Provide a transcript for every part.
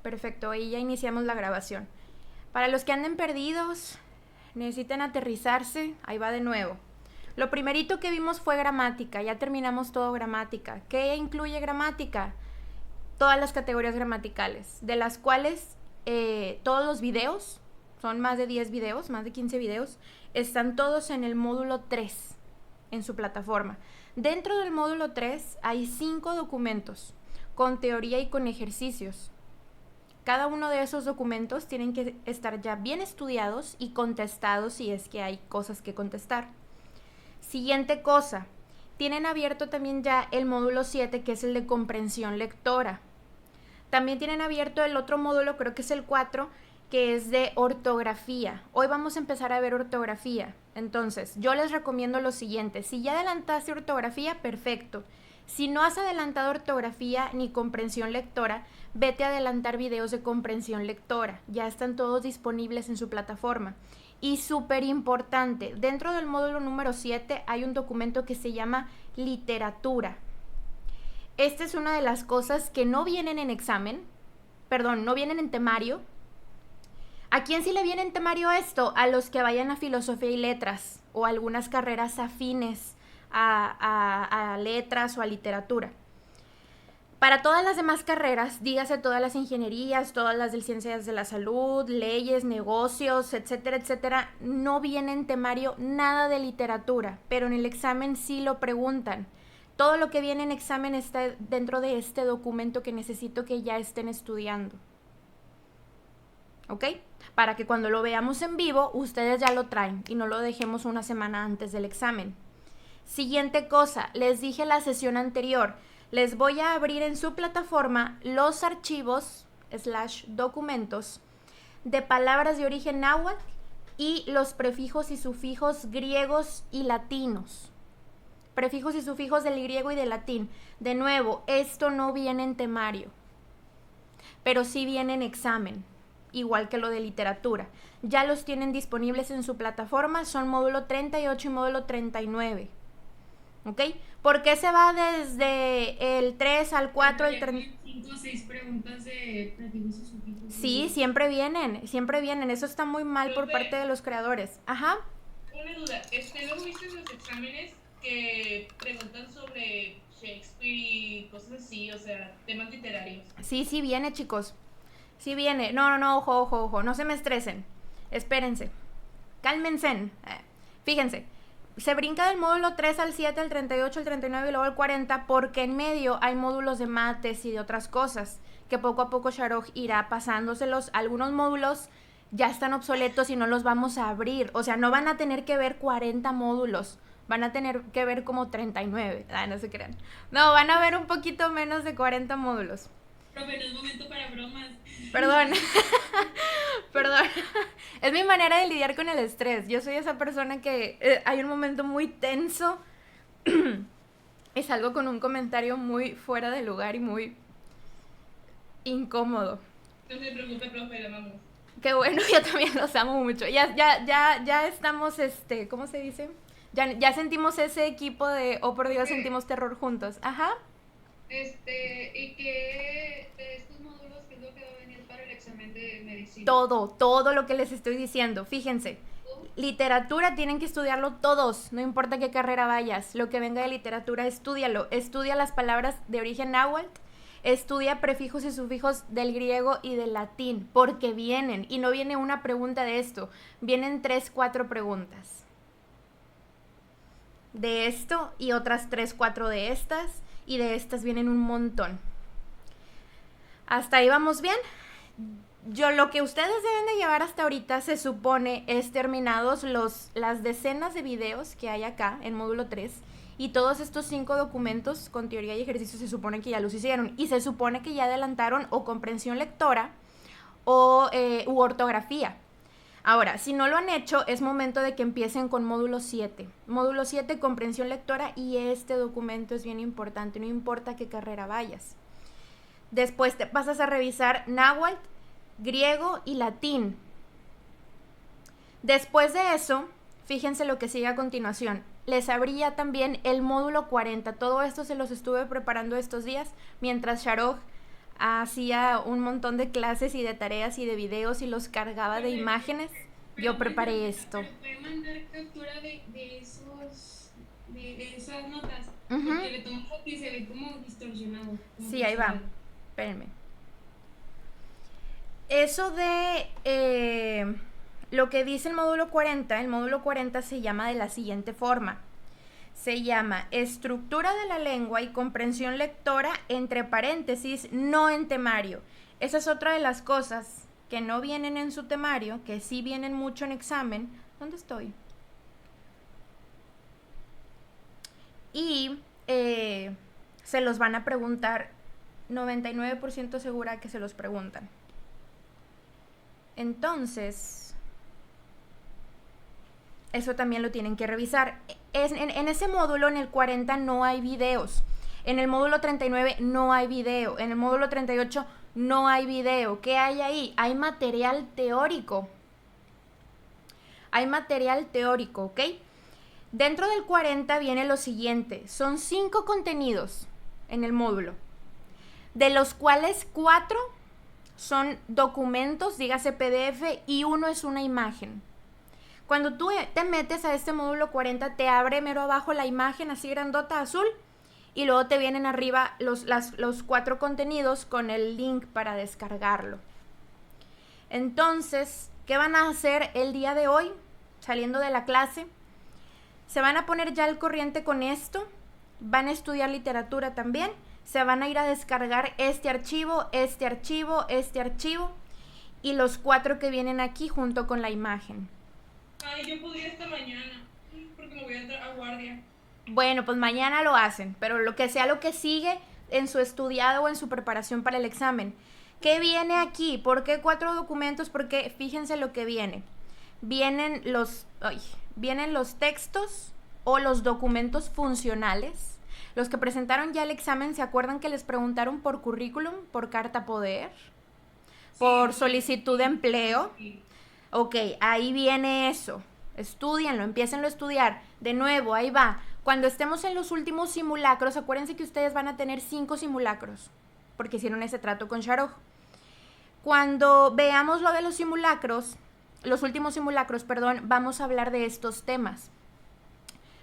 Perfecto, ahí ya iniciamos la grabación. Para los que anden perdidos, necesitan aterrizarse, ahí va de nuevo. Lo primerito que vimos fue gramática, ya terminamos todo gramática. ¿Qué incluye gramática? Todas las categorías gramaticales, de las cuales todos los videos, son más de 10 videos, más de 15 videos, están todos en el módulo 3, en su plataforma. Dentro del módulo 3 hay 5 documentos, con teoría y con ejercicios. Cada uno de esos documentos tienen que estar ya bien estudiados y contestados si es que hay cosas que contestar. Siguiente cosa, tienen abierto también ya el módulo 7, que es el de comprensión lectora. También tienen abierto el otro módulo, creo que es el 4, que es de ortografía. Hoy vamos a empezar a ver ortografía. Entonces, yo les recomiendo lo siguiente. Si ya adelantaste ortografía, perfecto. Si no has adelantado ortografía ni comprensión lectora, vete a adelantar videos de comprensión lectora. Ya están todos disponibles en su plataforma. Y súper importante, dentro del módulo número 7 hay un documento que se llama literatura. Esta es una de las cosas que no vienen en examen, no vienen en temario. ¿A quién sí le viene en temario esto? A los que vayan a filosofía y letras o algunas carreras afines a letras o a literatura. Para todas las demás carreras, dígase todas las ingenierías, todas las de ciencias de la salud, leyes, negocios, etcétera, etcétera, no viene en temario nada de literatura, pero en el examen sí lo preguntan. Todo lo que viene en examen está dentro de este documento que necesito que ya estén estudiando. ¿Ok? Para que cuando lo veamos en vivo, ustedes ya lo traen y no lo dejemos una semana antes del examen. Siguiente cosa, les dije la sesión anterior, les voy a abrir en su plataforma los archivos /documentos de palabras de origen náhuatl y los prefijos y sufijos griegos y latinos. Prefijos y sufijos del griego y del latín. De nuevo, esto no viene en temario, pero sí viene en examen, igual que lo de literatura. Ya los tienen disponibles en su plataforma, son módulo 38 y módulo 39. ¿Ok? ¿Por qué se va desde el 3 al 4? El 5 o 6 preguntas de prefijos y sufijos. Sí, siempre vienen. Eso está muy mal por parte Profe, de los creadores. Ajá. una duda. Luego viste los exámenes que preguntan sobre Shakespeare y cosas así, o sea, temas literarios. Sí viene, chicos. Sí viene. No, ojo. No se me estresen. Espérense. Cálmense. Fíjense. Se brinca del módulo 3 al 7, al 38, al 39 y luego al 40 porque en medio hay módulos de mates y de otras cosas que poco a poco Shahrokh irá pasándoselos. Algunos módulos ya están obsoletos y no los vamos a abrir. O sea, no van a tener que ver 40 módulos. Van a tener que ver como 39. No se crean. No, van a ver un poquito menos de 40 módulos. Profe, no es momento para bromas. Perdón. Perdón. Es mi manera de lidiar con el estrés. Yo soy esa persona que hay un momento muy tenso y salgo con un comentario muy fuera de lugar y muy incómodo. No se preocupe, profe, la amamos. Qué bueno, yo también los amo mucho. Ya estamos, ¿cómo se dice? Ya sentimos ese equipo de, oh por Dios, sentimos terror juntos. Ajá. ¿Y qué de estos módulos qué es lo que va a venir para el examen de medicina? Todo lo que les estoy diciendo. Fíjense, literatura tienen que estudiarlo todos, no importa qué carrera vayas. Lo que venga de literatura, estúdialo. Estudia las palabras de origen náhuatl, estudia prefijos y sufijos del griego y del latín, porque vienen, y no viene una pregunta de esto, vienen 3, 4 preguntas de esto y otras 3, 4 de estas, y de estas vienen un montón. ¿Hasta ahí vamos bien? Lo que ustedes deben de llevar hasta ahorita se supone es terminados las decenas de videos que hay acá en módulo 3 y todos estos 5 documentos con teoría y ejercicio se supone que ya los hicieron y se supone que ya adelantaron o comprensión lectora o u ortografía. Ahora, si no lo han hecho, es momento de que empiecen con módulo 7. Módulo 7, comprensión lectora, y este documento es bien importante, no importa qué carrera vayas. Después te pasas a revisar náhuatl, griego y latín. Después de eso, fíjense lo que sigue a continuación. Les abría también el módulo 40. Todo esto se los estuve preparando estos días mientras Shahrokh hacía un montón de clases y de tareas y de videos y los cargaba de imágenes, yo preparé esto. Pero puede mandar captura de esas notas, Ujú. porque le tomo foto y se ve como distorsionado. Como Sí, ahí va. pixelado. Espérenme. Eso de lo que dice el módulo 40 se llama de la siguiente forma. Se llama estructura de la lengua y comprensión lectora entre paréntesis, no en temario. Esa es otra de las cosas que no vienen en su temario, que sí vienen mucho en examen. ¿Dónde estoy? Y se los van a preguntar, 99% segura que se los preguntan. Entonces, eso también lo tienen que revisar. En ese módulo, en el 40, no hay videos. En el módulo 39 no hay video. En el módulo 38 no hay video. ¿Qué hay ahí? Hay material teórico. Hay material teórico, ¿ok? Dentro del 40 viene lo siguiente. Son 5 contenidos en el módulo, de los cuales 4 son documentos, dígase PDF, y 1 es una imagen. Cuando tú te metes a este módulo 40, te abre mero abajo la imagen así grandota azul y luego te vienen arriba los 4 contenidos con el link para descargarlo. Entonces, ¿qué van a hacer el día de hoy saliendo de la clase? Se van a poner ya al corriente con esto, van a estudiar literatura también, se van a ir a descargar este archivo y los 4 que vienen aquí junto con la imagen. Ay, yo podría esta mañana, porque me voy a entrar a guardia. Bueno, pues mañana lo hacen, pero lo que sea lo que sigue en su estudiado o en su preparación para el examen. ¿Qué viene aquí? ¿Por qué 4 documentos? Porque fíjense lo que viene. Vienen los textos o los documentos funcionales. Los que presentaron ya el examen, ¿se acuerdan que les preguntaron por currículum, por carta poder, por solicitud de empleo? Sí. Ok, ahí viene eso. Estúdienlo, empiecenlo a estudiar. De nuevo, ahí va. Cuando estemos en los últimos simulacros, acuérdense que ustedes van a tener 5 simulacros, porque hicieron ese trato con Sharoj. Cuando veamos lo de los simulacros, los últimos simulacros, perdón, vamos a hablar de estos temas.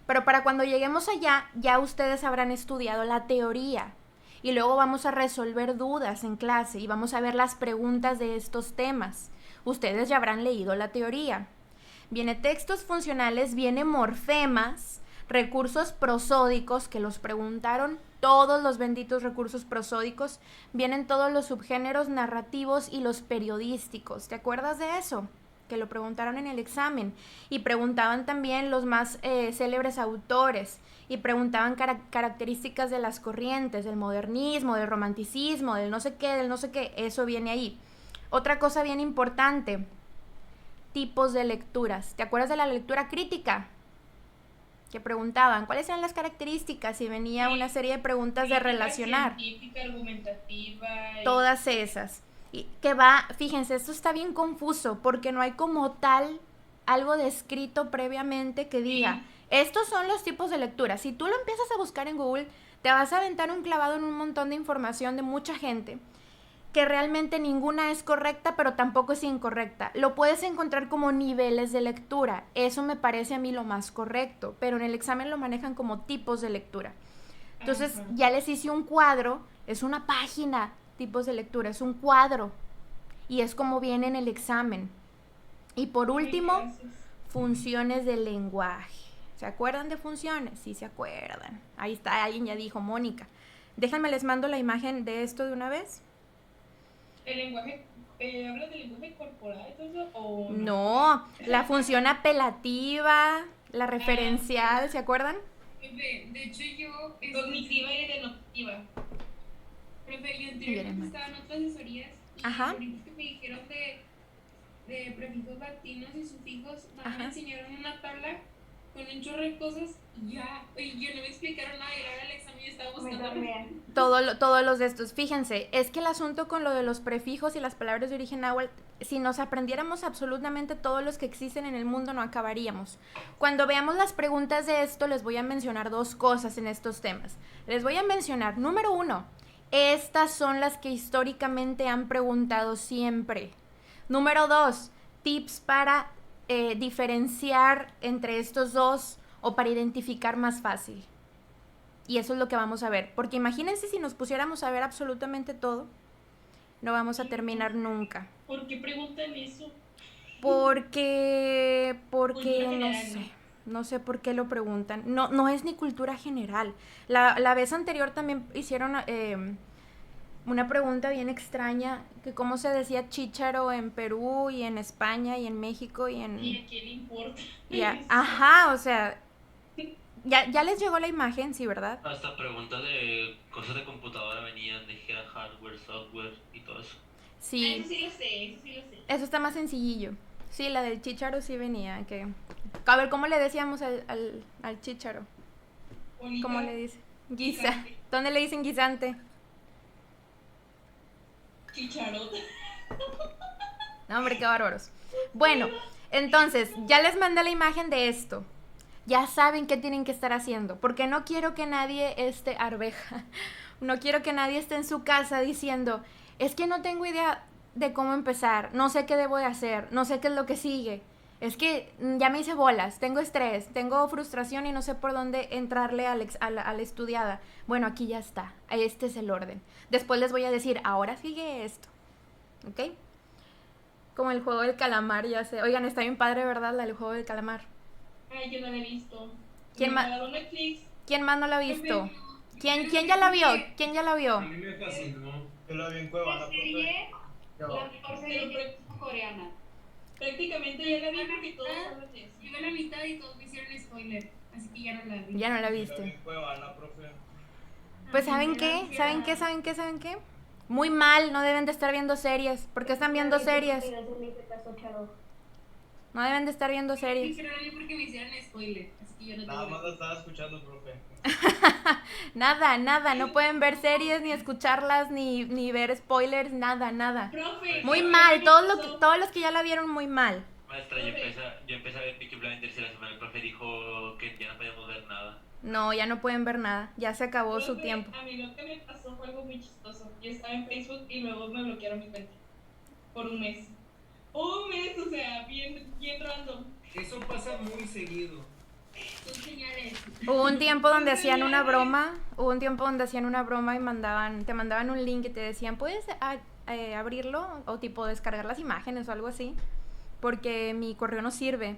Pero para cuando lleguemos allá, ya ustedes habrán estudiado la teoría. Y luego vamos a resolver dudas en clase y vamos a ver las preguntas de estos temas. Ustedes ya habrán leído la teoría. Viene textos funcionales, viene morfemas, recursos prosódicos, que los preguntaron todos los benditos recursos prosódicos. Vienen todos los subgéneros narrativos y los periodísticos. ¿Te acuerdas de eso? Que lo preguntaron en el examen. Y preguntaban también los más célebres autores. Y preguntaban características de las corrientes, del modernismo, del romanticismo, del no sé qué. Eso viene ahí. Otra cosa bien importante, tipos de lecturas. ¿Te acuerdas de la lectura crítica? Que preguntaban, ¿cuáles eran las características? Y venía una serie de preguntas de relacionar. Científica, argumentativa. Todas esas. Y que va, fíjense, esto está bien confuso, porque no hay como tal algo descrito previamente que diga, estos son los tipos de lectura. Si tú lo empiezas a buscar en Google, te vas a aventar un clavado en un montón de información de mucha gente, que realmente ninguna es correcta, pero tampoco es incorrecta. Lo puedes encontrar como niveles de lectura. Eso me parece a mí lo más correcto, pero en el examen lo manejan como tipos de lectura. Entonces, ya les hice un cuadro, es una página, tipos de lectura, es un cuadro, y es como viene en el examen. Y por último, funciones del lenguaje. ¿Se acuerdan de funciones? Sí, se acuerdan. Ahí está, alguien ya dijo, Mónica. Déjenme, les mando la imagen de esto de una vez. ¿El lenguaje, hablas del lenguaje corporal todo, o no? La función apelativa, la referencial, ¿se acuerdan? Profe, de hecho yo... cognitiva y denotativa? Profe, yo anteriormente estaba en otras asesorías y ahorita que me dijeron de prefijos latinos y sufijos, me enseñaron una tabla con un chorro de cosas y ya, y yo no me explicaron nada y era el examen y estaba buscando todos los de estos. Fíjense, es que el asunto con lo de los prefijos y las palabras de origen náhuatl, si nos aprendiéramos absolutamente todos los que existen en el mundo, no acabaríamos. Cuando veamos las preguntas de esto, les voy a mencionar 2 cosas en estos temas. Les voy a mencionar, número 1, Estas son las que históricamente han preguntado siempre. Número 2, tips para diferenciar entre estos dos o para identificar más fácil. Y eso es lo que vamos a ver. Porque imagínense si nos pusiéramos a ver absolutamente todo, no vamos a terminar nunca. ¿Por qué preguntan eso? Porque no sé por qué lo preguntan. No es ni cultura general. La vez anterior también hicieron una pregunta bien extraña, que cómo se decía chícharo en Perú y en España y en México y en... ¿Y a quién le importa? Ajá, o sea, ya les llegó la imagen, sí, ¿verdad? Hasta preguntas de cosas de computadora venían, de que era hardware, software y todo eso. Sí. Eso sí lo sé. Eso está más sencillillo. Sí, la del chícharo sí venía. A ver, ¿cómo le decíamos al chícharo? ¿Cómo le dice? Guisante. ¿Dónde le dicen guisante? Chicharota. No, hombre, qué bárbaros. Bueno, entonces, ya les mandé la imagen de esto. Ya saben qué tienen que estar haciendo. Porque no quiero que nadie esté arveja. No quiero que nadie esté en su casa diciendo, es que no tengo idea de cómo empezar, no sé qué debo de hacer, no sé qué es lo que sigue. Es que ya me hice bolas, tengo estrés, tengo frustración y no sé por dónde entrarle a la estudiada. Bueno, aquí ya está, este es el orden. Después les voy a decir, ahora sigue esto. ¿Ok? Como el juego del calamar, ya sé. Oigan, está bien padre, ¿verdad? El juego del calamar. Ay, yo no la he visto. ¿Quién más no la ha visto? ¿Quién ya la vio? ¿Quién ya la vio? A mí me fascinó. Yo la vi en Cuevana, profe. La mejor serie coreana. Prácticamente ya la vi porque todos hablan de eso. Iba a la mitad y todos me hicieron spoiler, así que ya no la vi. Ya no la Yo la vi viste. en Cuevana, profe. Pues ¿saben qué? ¿Saben qué? Muy mal, no deben de estar viendo series. ¿Por qué están viendo series? No deben de estar viendo series. Pero no porque me hicieron spoiler, así que yo no Nada tengo. más la estaba escuchando, profe. Nada, no pueden ver series, ni escucharlas, ni ver spoilers, nada. Profe, Muy mal, todos los que ya la vieron muy mal. Maestra, yo empecé a ver Peaky Blinders y la semana el profe dijo que ya no podíamos ver nada. No, ya no pueden ver nada, ya se acabó su tiempo. A mí lo que me pasó fue algo muy chistoso. Yo estaba en Facebook y luego me bloquearon mi cuenta. Por un mes. Un mes, o sea, bien random. Eso pasa muy seguido. Son señales. Hubo un tiempo donde hacían una broma y te mandaban un link y te decían, ¿puedes abrirlo? O tipo descargar las imágenes o algo así. Porque mi correo no sirve.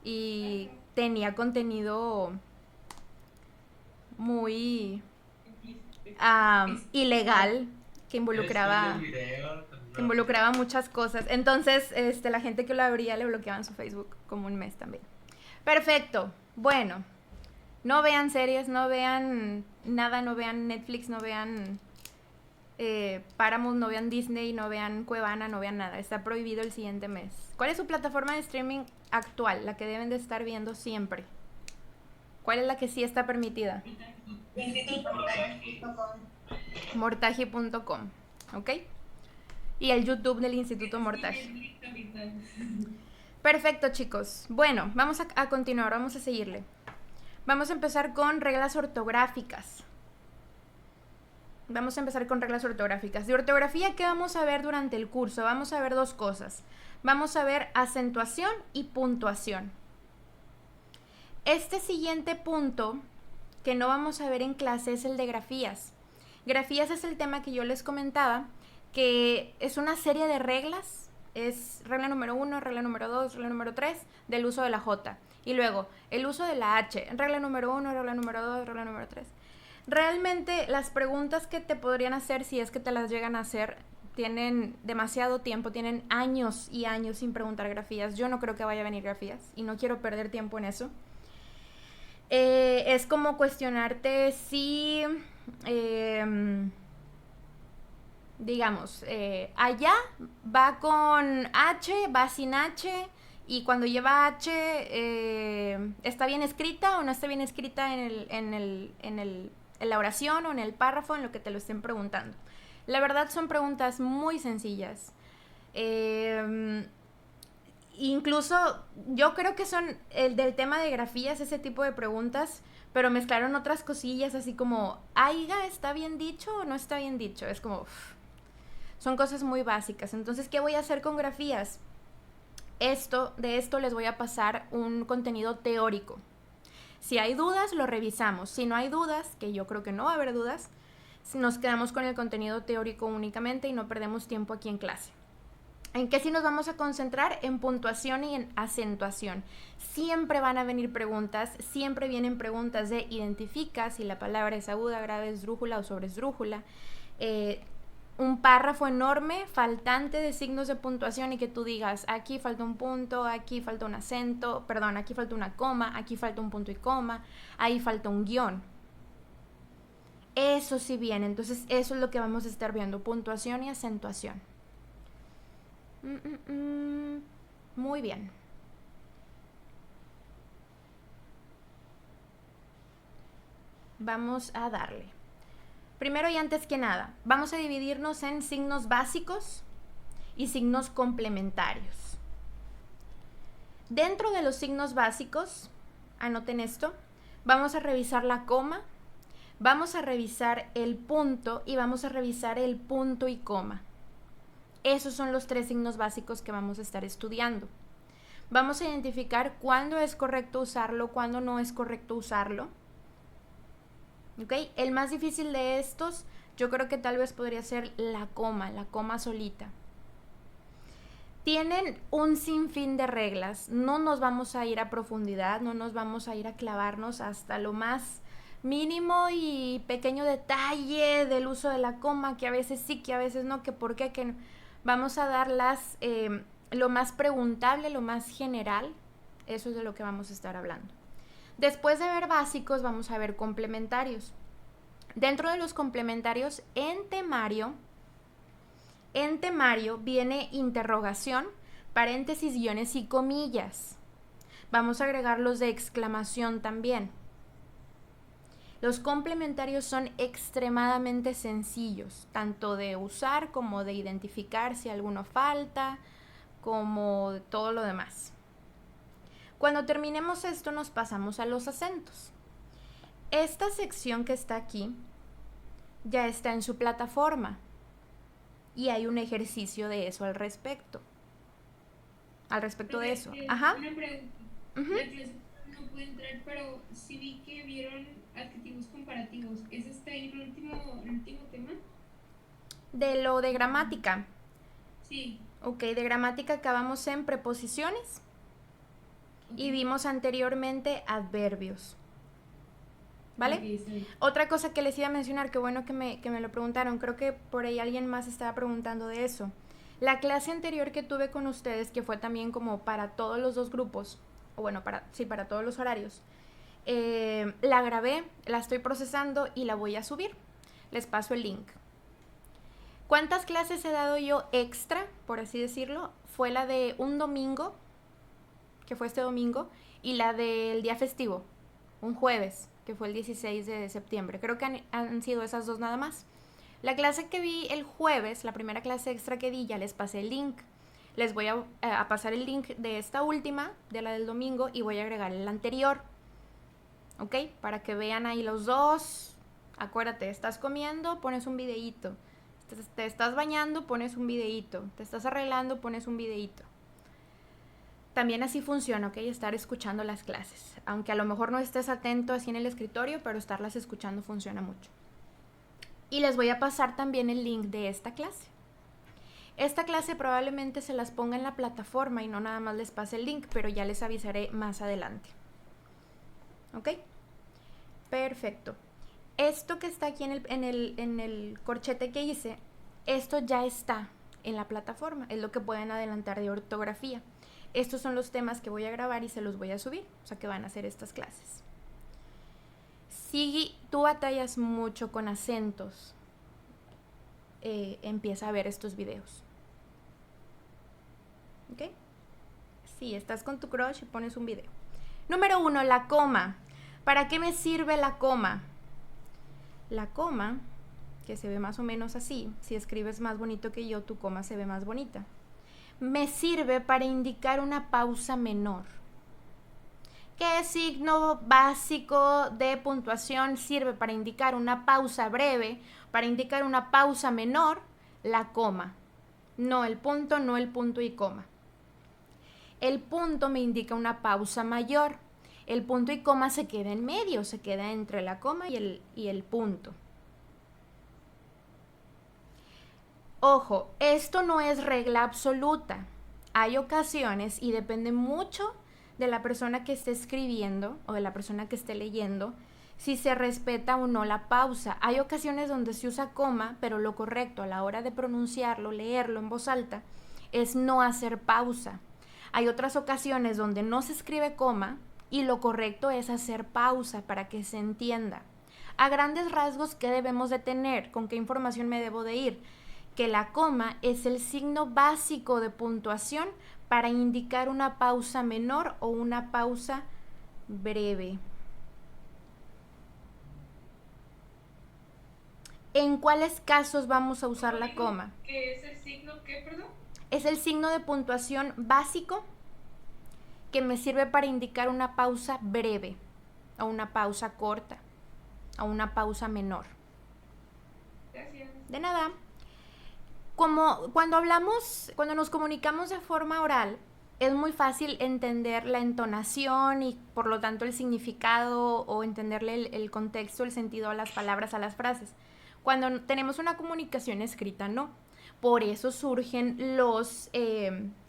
Y tenía contenido muy ilegal que involucraba muchas cosas. Entonces, la gente que lo abría le bloqueaban su Facebook como un mes también. Perfecto. Bueno, no vean series, no vean nada, no vean Netflix, no vean Paramount, no vean Disney, no vean Cuevana, no vean nada. Está prohibido el siguiente mes. ¿Cuál es su plataforma de streaming actual, la que deben de estar viendo siempre? ¿Cuál es la que sí está permitida? Mortaji.com, ¿ok? Y el YouTube del Instituto Mortaji. Perfecto, chicos. Bueno, vamos a continuar, vamos a seguirle. Vamos a empezar con reglas ortográficas. De ortografía, ¿qué vamos a ver durante el curso? Vamos a ver dos cosas. Vamos a ver acentuación y puntuación. Este siguiente punto que no vamos a ver en clase es el de grafías. Grafías es el tema que yo les comentaba, que es una serie de reglas. Es regla número 1, regla número 2, regla número 3 del uso de la J. Y luego el uso de la H, regla número 1, regla número 2, regla número 3. Realmente las preguntas que te podrían hacer, si es que te las llegan a hacer, tienen demasiado tiempo, tienen años y años sin preguntar grafías. Yo no creo que vaya a venir grafías y no quiero perder tiempo en eso. Es como cuestionarte si, digamos, allá va con H, va sin H, y cuando lleva H, ¿está bien escrita o no está bien escrita en la oración o en el párrafo, en lo que te lo estén preguntando? La verdad son preguntas muy sencillas. incluso yo creo que son el del tema de grafías, ese tipo de preguntas, pero mezclaron otras cosillas así como, aiga, ¿está bien dicho o no está bien dicho? Es como, son cosas muy básicas. Entonces, ¿qué voy a hacer con grafías? De esto les voy a pasar un contenido teórico. Si hay dudas, lo revisamos. Si no hay dudas, que yo creo que no va a haber dudas, nos quedamos con el contenido teórico únicamente y no perdemos tiempo aquí en clase. ¿En qué sí nos vamos a concentrar? En puntuación y en acentuación. Siempre van a venir preguntas, siempre vienen preguntas de identifica si la palabra es aguda, grave, esdrújula o sobresdrújula. Un párrafo enorme, faltante de signos de puntuación y que tú digas, aquí falta un punto, aquí falta un acento, perdón, aquí falta una coma, aquí falta un punto y coma, ahí falta un guión. Eso sí viene, entonces eso es lo que vamos a estar viendo, puntuación y acentuación. Muy bien. Vamos a darle. Primero y antes que nada, vamos a dividirnos en signos básicos y signos complementarios. Dentro de los signos básicos, anoten esto, vamos a revisar la coma, vamos a revisar el punto y vamos a revisar el punto y coma. Esos son los 3 signos básicos que vamos a estar estudiando. Vamos a identificar cuándo es correcto usarlo, cuándo no es correcto usarlo. ¿Okay? El más difícil de estos, yo creo que tal vez podría ser la coma solita. Tienen un sinfín de reglas, no nos vamos a ir a profundidad, no nos vamos a ir a clavarnos hasta lo más mínimo y pequeño detalle del uso de la coma, que a veces sí, que a veces no, que por qué, que no. Vamos a dar lo más preguntable, lo más general, eso es de lo que vamos a estar hablando. Después de ver básicos, vamos a ver complementarios. Dentro de los complementarios, en temario viene interrogación, paréntesis, guiones y comillas. Vamos a agregar los de exclamación también. Los complementarios son extremadamente sencillos, tanto de usar como de identificar si alguno falta, como todo lo demás. Cuando terminemos esto nos pasamos a los acentos. Esta sección que está aquí ya está en su plataforma y hay un ejercicio de eso al respecto. De eso. Ajá. Una pregunta. La clase no pude entrar, pero sí vi que vieron adjetivos comparativos. ¿Es el último tema? De lo de gramática. Sí. Ok, de gramática acabamos en preposiciones. Y vimos anteriormente adverbios. ¿Vale? Okay, sí. Otra cosa que les iba a mencionar, qué bueno que me lo preguntaron, creo que por ahí alguien más estaba preguntando de eso. La clase anterior que tuve con ustedes, que fue también como para todos los 2 grupos, o bueno, para todos los horarios, la grabé, la estoy procesando y la voy a subir. Les paso el link. ¿Cuántas clases he dado yo extra, por así decirlo? Fue la de un domingo, que fue este domingo, y la del día festivo, un jueves, que fue el 16 de septiembre. Creo que han sido esas 2 nada más. La clase que vi el jueves, la primera clase extra que di, ya les pasé el link. Les voy a pasar el link de esta última, de la del domingo, y voy a agregar el anterior. ¿Ok? Para que vean ahí los 2. Acuérdate, estás comiendo, pones un videíto. Te estás bañando, pones un videíto. Te estás arreglando, pones un videíto. También así funciona, ¿ok? Estar escuchando las clases. Aunque a lo mejor no estés atento así en el escritorio, pero estarlas escuchando funciona mucho. Y les voy a pasar también el link de esta clase. Esta clase probablemente se las ponga en la plataforma y no nada más les pase el link, pero ya les avisaré más adelante. ¿Ok? Perfecto. Esto que está aquí en el corchete que hice, esto ya está en la plataforma. Es lo que pueden adelantar de ortografía. Estos son los temas que voy a grabar y se los voy a subir, o sea que van a hacer estas clases. Si tú batallas mucho con acentos, empieza a ver estos videos. ¿Ok? Sí, estás con tu crush y pones un video. Número 1, la coma. ¿Para qué me sirve la coma? La coma, que se ve más o menos así, si escribes más bonito que yo, tu coma se ve más bonita. me sirve para indicar una pausa menor. ¿Qué signo básico de puntuación sirve para indicar una pausa breve, para indicar una pausa menor? La coma. No el punto y coma. El punto me indica una pausa mayor. El punto y coma se queda en medio, se queda entre la coma y el punto. Ojo, esto no es regla absoluta. Hay ocasiones, y depende mucho de la persona que esté escribiendo o de la persona que esté leyendo, si se respeta o no la pausa. Hay ocasiones donde se usa coma, pero lo correcto a la hora de pronunciarlo, leerlo en voz alta, es no hacer pausa. Hay otras ocasiones donde no se escribe coma y lo correcto es hacer pausa para que se entienda. A grandes rasgos, ¿qué debemos de tener? ¿Con qué información me debo de ir? Que la coma es el signo básico de puntuación para indicar una pausa menor o una pausa breve. ¿En cuáles casos vamos a usar la coma? ¿Qué es el signo qué, perdón? Es el signo de puntuación básico que me sirve para indicar una pausa breve o una pausa corta o una pausa menor. Gracias. De nada. Como cuando nos comunicamos de forma oral, es muy fácil entender la entonación y por lo tanto el significado o entenderle el contexto, el sentido a las palabras, a las frases. Cuando tenemos una comunicación escrita, no. Por eso surgen los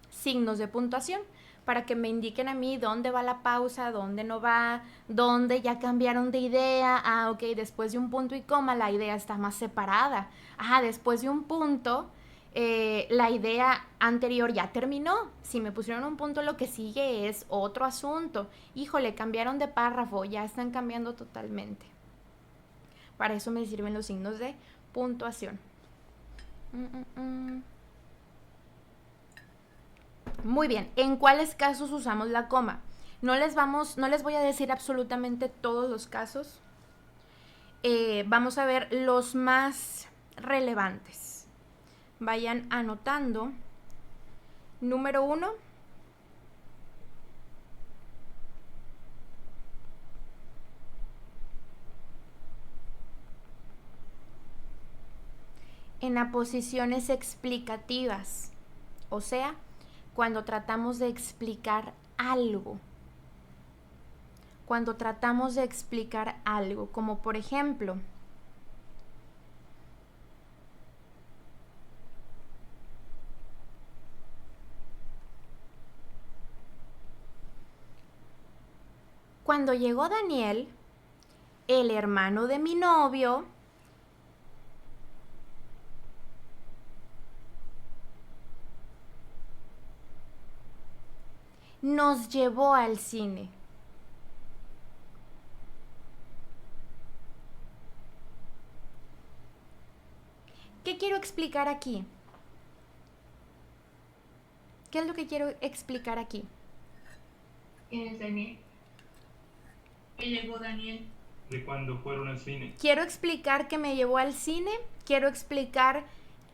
signos de puntuación, para que me indiquen a mí dónde va la pausa, dónde no va, dónde ya cambiaron de idea. Ok, después de un punto y coma la idea está más separada. Después de un punto la idea anterior ya terminó. Si me pusieron un punto, lo que sigue es otro asunto. Híjole, cambiaron de párrafo, ya están cambiando totalmente. Para eso me sirven los signos de puntuación. Muy bien, ¿en cuáles casos usamos la coma? No les voy a decir absolutamente todos los casos. Vamos a ver los más relevantes. Vayan anotando. Número 1. En aposiciones explicativas, o sea, cuando tratamos de explicar algo. Cuando tratamos de explicar algo, como por ejemplo, cuando llegó Daniel, el hermano de mi novio, nos llevó al cine. ¿Qué quiero explicar aquí? ¿Qué es lo que quiero explicar aquí? ¿Quién es Daniel? Que llegó Daniel. De cuando fueron al cine. Quiero explicar que me llevó al cine, quiero explicar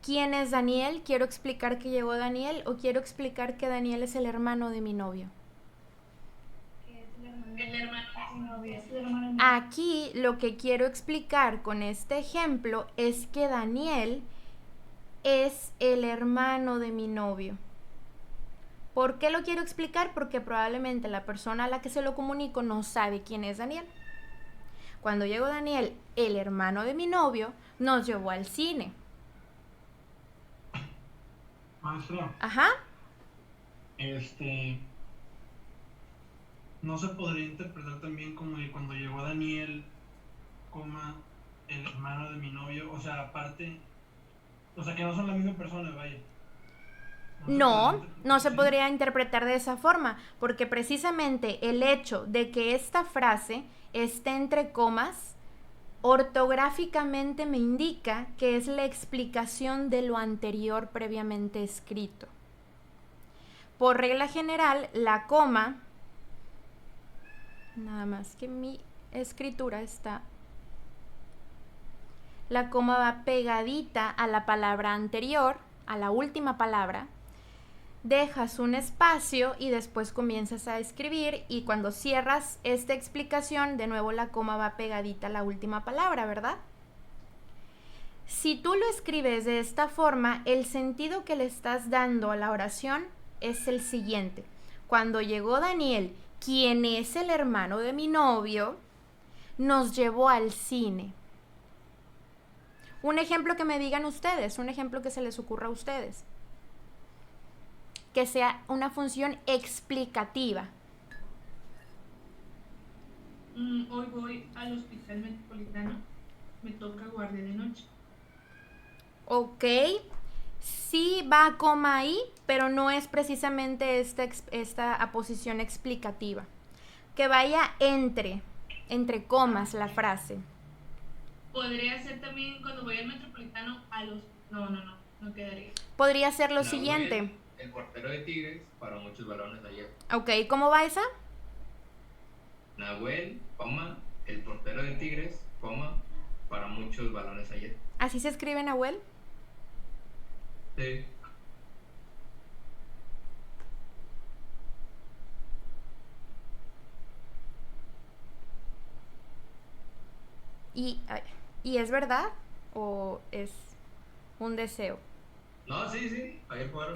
quién es Daniel, quiero explicar que llegó Daniel o quiero explicar que Daniel es el hermano de mi novio. El hermano de mi novio. Aquí lo que quiero explicar con este ejemplo es que Daniel es el hermano de mi novio. ¿Por qué lo quiero explicar? Porque probablemente la persona a la que se lo comunico no sabe quién es Daniel. Cuando llegó Daniel, el hermano de mi novio, nos llevó al cine. Maestra. Ajá. ¿No se podría interpretar también como de cuando llegó Daniel, el hermano de mi novio? O sea, aparte, o sea, que no son la misma persona, vaya. No se podría interpretar de esa forma, porque precisamente el hecho de que esta frase esté entre comas, ortográficamente me indica que es la explicación de lo anterior previamente escrito. Por regla general, la coma, nada más que mi escritura está, la coma va pegadita a la palabra anterior, a la última palabra. dejas un espacio y después comienzas a escribir, y cuando cierras esta explicación, de nuevo la coma va pegadita a la última palabra, ¿verdad? Si tú lo escribes de esta forma, el sentido que le estás dando a la oración es el siguiente. Cuando llegó Daniel, quien es el hermano de mi novio, nos llevó al cine. Un ejemplo que me digan ustedes, un ejemplo que se les ocurra a ustedes. Que sea una función explicativa. Hoy voy al hospital metropolitano, me toca guardia de noche. Ok, sí va a coma ahí, pero no es precisamente esta aposición explicativa. Que vaya entre comas la frase. Podría ser también cuando voy al metropolitano a los... No quedaría. Podría ser lo Nahuel, siguiente. el portero de Tigres, paró muchos balones ayer. Ok, ¿cómo va esa? Nahuel, el portero de Tigres, para muchos balones ayer. ¿Así se escribe, Nahuel? Sí. ¿Y es verdad o es un deseo? No, sí, ayer jugaron.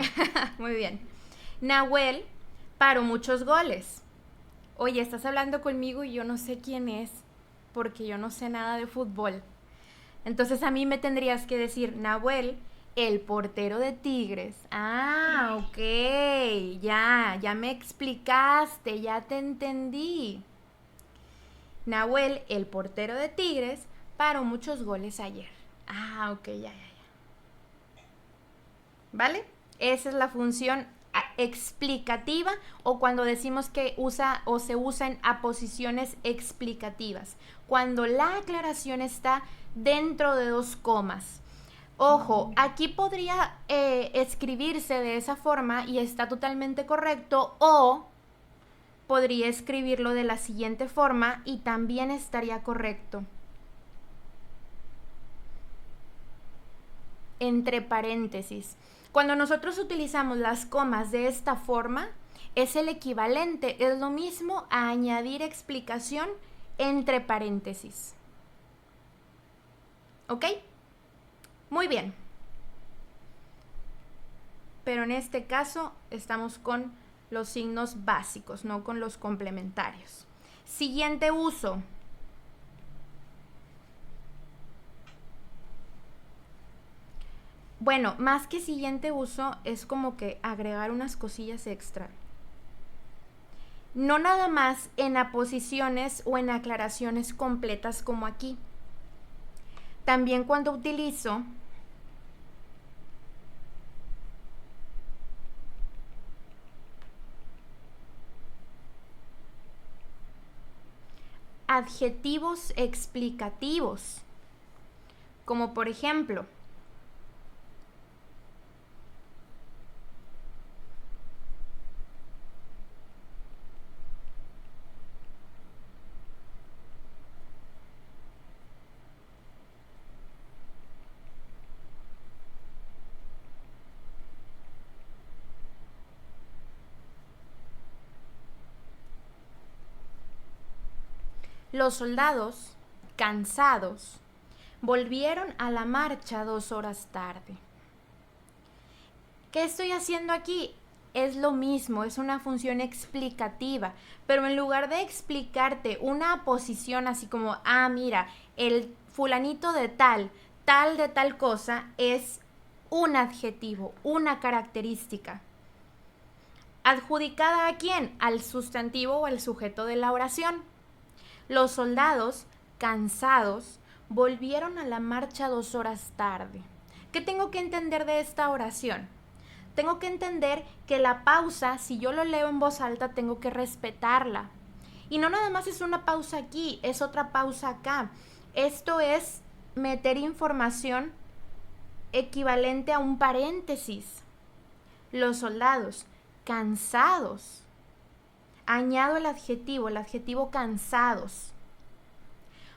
Muy bien. Nahuel paró muchos goles. Oye, estás hablando conmigo y yo no sé quién es, porque yo no sé nada de fútbol. Entonces a mí me tendrías que decir, Nahuel, el portero de Tigres. Ah, ok, ya me explicaste, ya te entendí. Nahuel, el portero de Tigres, paró muchos goles ayer. Ah, ok, ya. ¿Vale? Esa es la función explicativa, o cuando decimos que usa o se usa en aposiciones explicativas. Cuando la aclaración está dentro de dos comas. Ojo, aquí podría escribirse de esa forma y está totalmente correcto, o podría escribirlo de la siguiente forma y también estaría correcto. Entre paréntesis. Cuando nosotros utilizamos las comas de esta forma, es el equivalente, es lo mismo a añadir explicación entre paréntesis. ¿Ok? Muy bien. Pero en este caso estamos con los signos básicos, no con los complementarios. Siguiente uso. Bueno, más que siguiente uso, es como que agregar unas cosillas extra. No nada más en aposiciones o en aclaraciones completas como aquí. También cuando utilizo adjetivos explicativos, como por ejemplo, los soldados, cansados, volvieron a la marcha 2 horas tarde. ¿Qué estoy haciendo aquí? Es lo mismo, es una función explicativa, pero en lugar de explicarte una posición así como, mira, el fulanito de tal de tal cosa, es un adjetivo, una característica. ¿Adjudicada a quién? Al sustantivo o al sujeto de la oración. Los soldados, cansados, volvieron a la marcha 2 horas tarde. ¿Qué tengo que entender de esta oración? Tengo que entender que la pausa, si yo lo leo en voz alta, tengo que respetarla. Y no nada más es una pausa aquí, es otra pausa acá. Esto es meter información equivalente a un paréntesis. Los soldados, cansados. Añado el adjetivo cansados.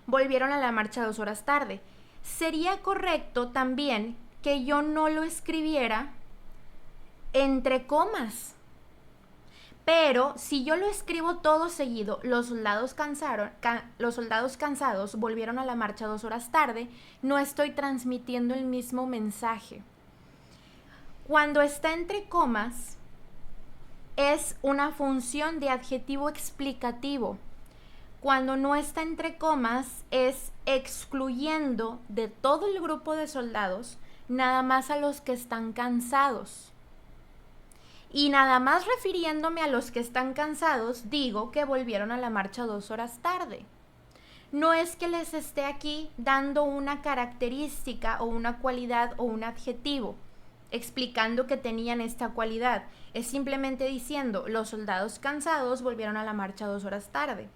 Volvieron a la marcha 2 horas tarde. Sería correcto también que yo no lo escribiera entre comas. Pero si yo lo escribo todo seguido, los soldados cansados volvieron a la marcha 2 horas tarde, no estoy transmitiendo el mismo mensaje. Cuando está entre comas, es una función de adjetivo explicativo. Cuando no está entre comas, es excluyendo de todo el grupo de soldados, nada más a los que están cansados. Y nada más refiriéndome a los que están cansados, digo que volvieron a la marcha 2 horas tarde. No es que les esté aquí dando una característica o una cualidad o un adjetivo, explicando que tenían esta cualidad. Es simplemente diciendo, los soldados cansados volvieron a la marcha 2 horas tarde.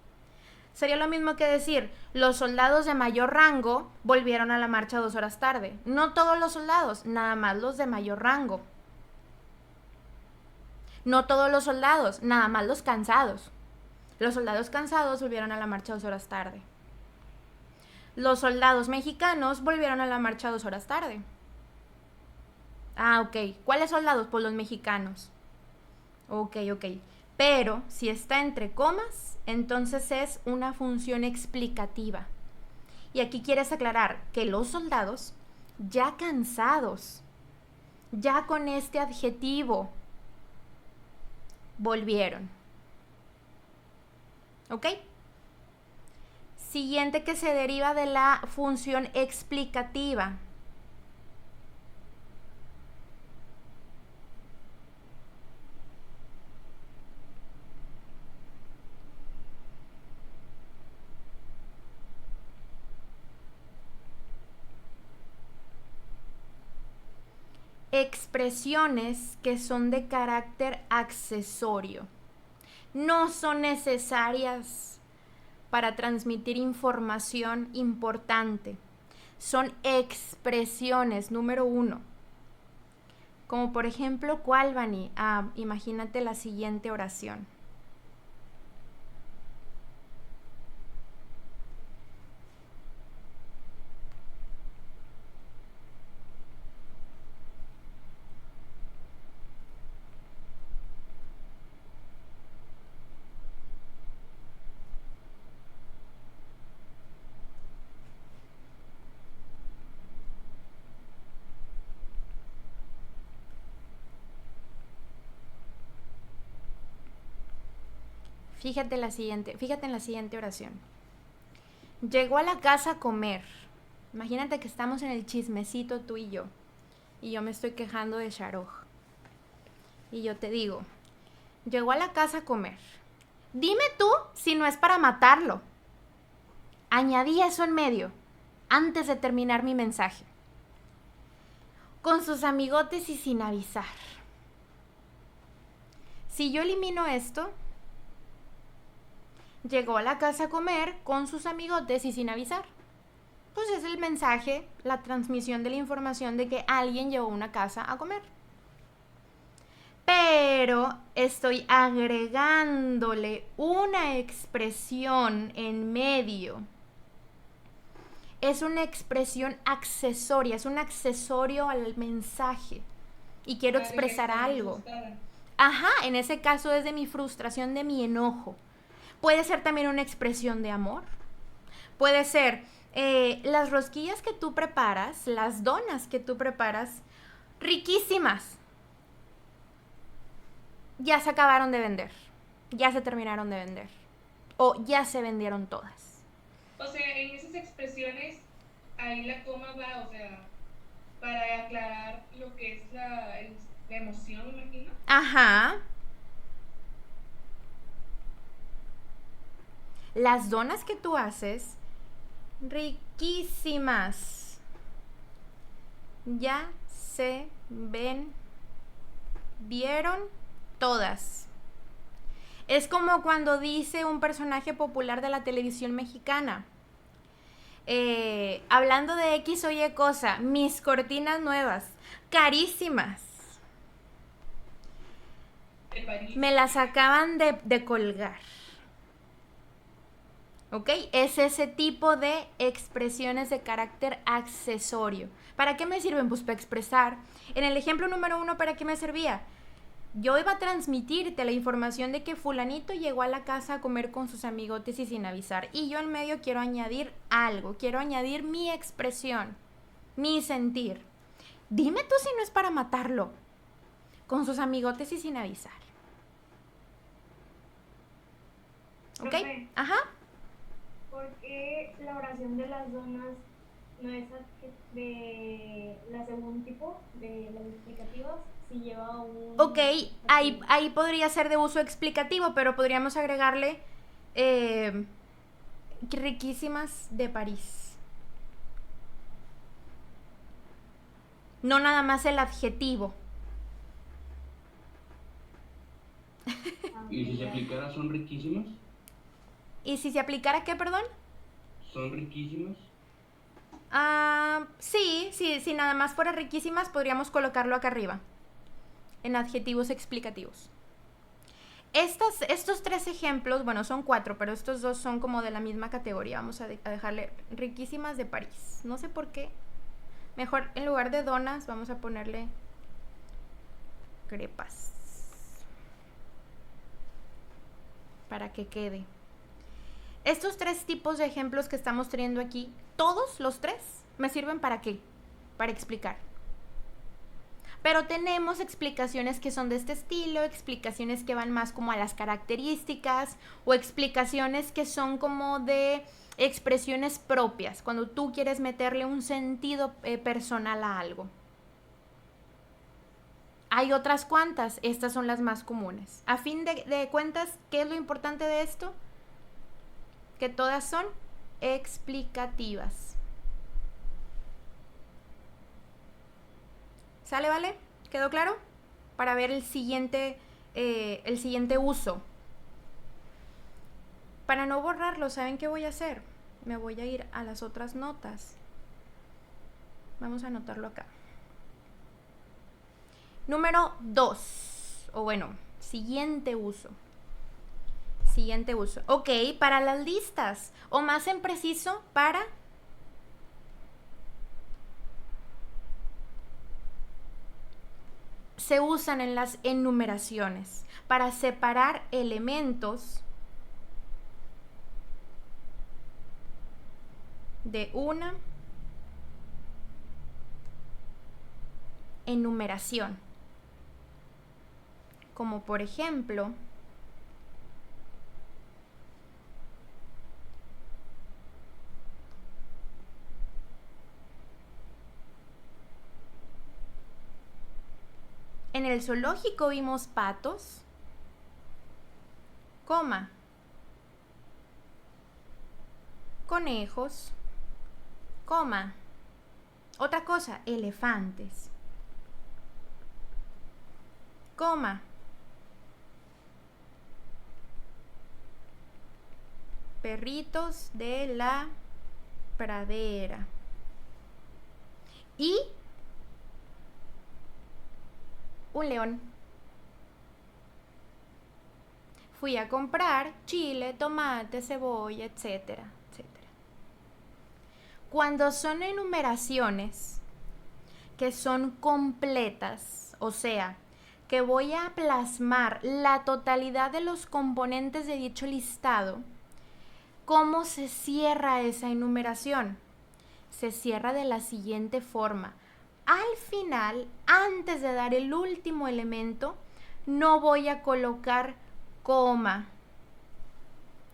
Sería lo mismo que decir, los soldados de mayor rango volvieron a la marcha 2 horas tarde. No todos los soldados, nada más los de mayor rango. No todos los soldados, nada más los cansados. Los soldados cansados volvieron a la marcha 2 horas tarde. Los soldados mexicanos volvieron a la marcha 2 horas tarde. Ah, ok. ¿Cuáles soldados? Pues los mexicanos. Ok. Pero si está entre comas, entonces es una función explicativa. Y aquí quieres aclarar que los soldados, ya cansados, ya con este adjetivo, volvieron. ¿Ok? Siguiente que se deriva de la función explicativa. Expresiones que son de carácter accesorio. No son necesarias para transmitir información importante. Son expresiones, número 1. Como por ejemplo, ¿cuál, Vani? Imagínate la siguiente oración. Fíjate en la siguiente oración. Llegó a la casa a comer. Imagínate que estamos en el chismecito tú y yo me estoy quejando de Sharoj. Y yo te digo, llegó a la casa a comer. Dime tú si no es para matarlo. Añadí eso en medio, antes de terminar mi mensaje. Con sus amigotes y sin avisar. Si yo elimino esto, llegó a la casa a comer con sus amigotes y sin avisar. Pues es el mensaje, la transmisión de la información de que alguien llegó a una casa a comer. Pero estoy agregándole una expresión en medio. Es una expresión accesoria, es un accesorio al mensaje. Y quiero expresar algo. Ajá, en ese caso es de mi frustración, de mi enojo. Puede ser también una expresión de amor. Puede ser las rosquillas que tú preparas, las donas que tú preparas, riquísimas. Ya se acabaron de vender. Ya se terminaron de vender. O ya se vendieron todas. O sea, en esas expresiones, ahí la coma va, o sea, para aclarar lo que es la emoción, me imagino. Ajá. Las donas que tú haces, riquísimas, ya se vieron todas. Es como cuando dice un personaje popular de la televisión mexicana, hablando de X o Y cosa, mis cortinas nuevas, carísimas. Me las acaban de colgar. ¿Ok? Es ese tipo de expresiones de carácter accesorio. ¿Para qué me sirven? Pues para expresar. En el ejemplo número 1, ¿para qué me servía? Yo iba a transmitirte la información de que fulanito llegó a la casa a comer con sus amigotes y sin avisar. Y yo en medio quiero añadir algo, quiero añadir mi expresión, mi sentir. Dime tú si no es para matarlo, con sus amigotes y sin avisar. ¿Ok? Profe, Ajá. ¿por qué la oración de las donas no es de la segundo tipo, de las explicativas, si lleva un... Ok, ahí podría ser de uso explicativo, pero podríamos agregarle riquísimas de París. No nada más el adjetivo. ¿Y si se aplicara son riquísimas? ¿Y si se aplicara qué, perdón? ¿Son riquísimas? Sí, nada más fuera riquísimas, podríamos colocarlo acá arriba, en adjetivos explicativos. Estos 3 ejemplos, bueno, son 4, pero estos 2 son como de la misma categoría. Vamos a dejarle riquísimas de París. No sé por qué. Mejor, en lugar de donas, vamos a ponerle crepas. Para que quede. Estos 3 tipos de ejemplos que estamos teniendo aquí, todos los 3, me sirven ¿para qué? Para explicar. Pero tenemos explicaciones que son de este estilo, explicaciones que van más como a las características, o explicaciones que son como de expresiones propias, cuando tú quieres meterle un sentido personal a algo. Hay otras cuantas, estas son las más comunes. A fin de cuentas, ¿qué es lo importante de esto? Que todas son explicativas. ¿Sale, vale? ¿Quedó claro? Para ver el siguiente uso. Para no borrarlo, ¿saben qué voy a hacer? Me voy a ir a las otras notas. Vamos a anotarlo acá. Número 2. O bueno, siguiente uso. Siguiente uso. Ok, para las listas. O más en preciso, para... se usan en las enumeraciones para separar elementos de una enumeración. Como por ejemplo, en el zoológico vimos patos, coma, conejos, coma, otra cosa, elefantes, coma, perritos de la pradera y un león. Fui a comprar chile, tomate, cebolla, etcétera, etcétera. Cuando son enumeraciones que son completas, o sea, que voy a plasmar la totalidad de los componentes de dicho listado, ¿cómo se cierra esa enumeración? Se cierra de la siguiente forma. Al final, antes de dar el último elemento, no voy a colocar coma.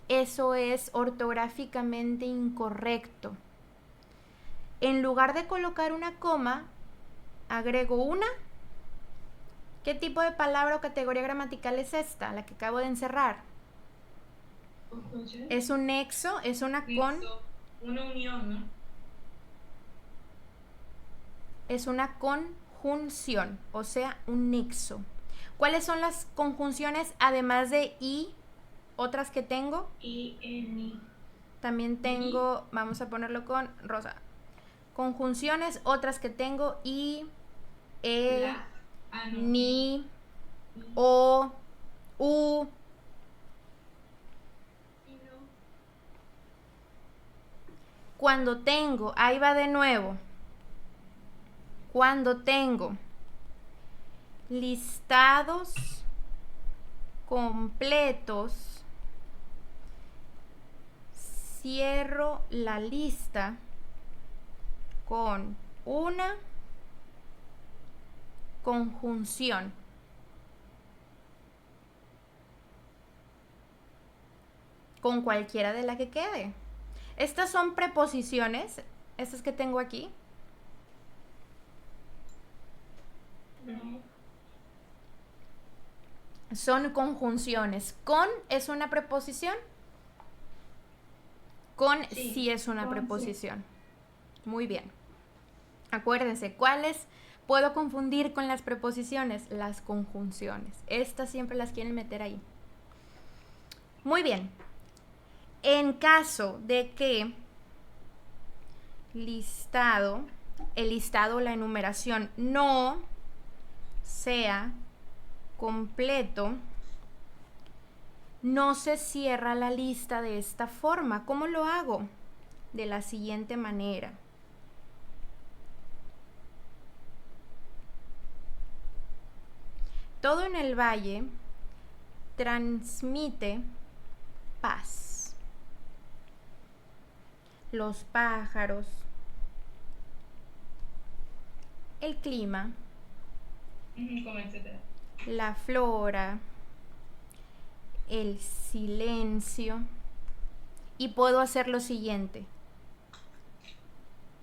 Eso es ortográficamente incorrecto. En lugar de colocar una coma, agrego una. ¿Qué tipo de palabra o categoría gramatical es esta, la que acabo de encerrar? Conjunción. Es un nexo, es una con... Una unión, ¿no? Es una conjunción, o sea, un nexo. ¿Cuáles son las conjunciones además de y? Otras que tengo. Y, ni. También tengo, vamos a ponerlo con rosa. Conjunciones, otras que tengo y, No. ni, o, u. Cuando tengo, ahí va de nuevo. Cuando tengo listados completos, cierro la lista con una conjunción. Con cualquiera de la que quede. Estas son preposiciones, estas que tengo aquí. Son conjunciones. Con es una preposición. Con sí es una preposición. Sí. Muy bien. Acuérdense, ¿cuáles puedo confundir con las preposiciones? Las conjunciones. Estas siempre las quieren meter ahí. Muy bien. En caso de que el listado, la enumeración no sea completo, no se cierra la lista de esta forma. ¿Cómo lo hago? De la siguiente manera. Todo en el valle transmite paz. Los pájaros, el clima, la flora, el silencio, y puedo hacer lo siguiente: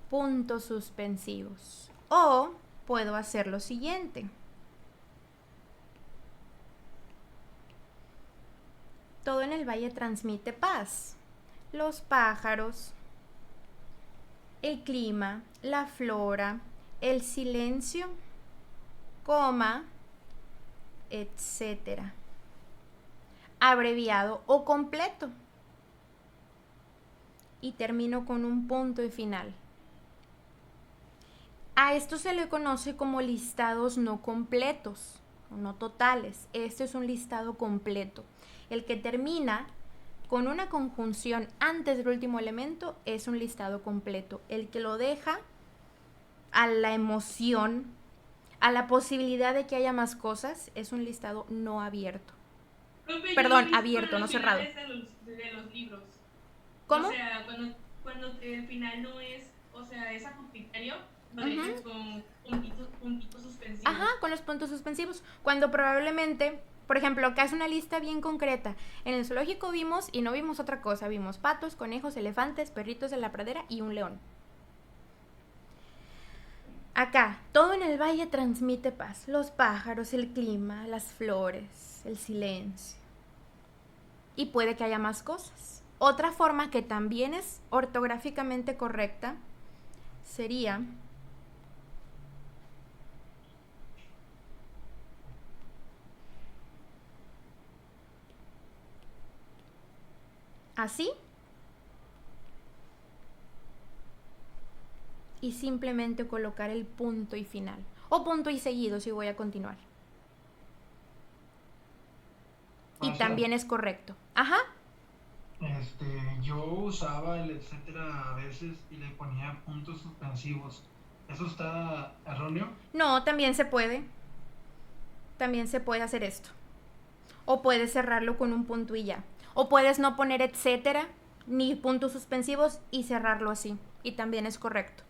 puntos suspensivos. O puedo hacer lo siguiente: todo en el valle transmite paz. Los pájaros, el clima, la flora, el silencio, coma, etcétera. Abreviado o completo. Y termino con un punto y final. A esto se le conoce como listados no completos o no totales. Este es un listado completo. El que termina con una conjunción antes del último elemento es un listado completo. El que lo deja a la emoción, a la posibilidad de que haya más cosas, es un listado no abierto. Perdón, abierto, no cerrado. De los libros. ¿Cómo? O sea, cuando el final no es, o sea, es apopictario, lo dejas con puntitos suspensivos. Ajá, con los puntos suspensivos. Cuando probablemente, por ejemplo, acá es una lista bien concreta. En el zoológico vimos y no vimos otra cosa. Vimos patos, conejos, elefantes, perritos de la pradera y un león. Acá, todo en el valle transmite paz. Los pájaros, el clima, las flores, el silencio. Y puede que haya más cosas. Otra forma que también es ortográficamente correcta sería así. Y simplemente colocar el punto y final. O punto y seguido si voy a continuar. Y también es correcto. Ajá. Yo usaba el etcétera a veces y le ponía puntos suspensivos. ¿Eso está erróneo? No, también se puede. También se puede hacer esto. O puedes cerrarlo con un punto y ya. O puedes no poner etcétera ni puntos suspensivos y cerrarlo así. Y también es correcto.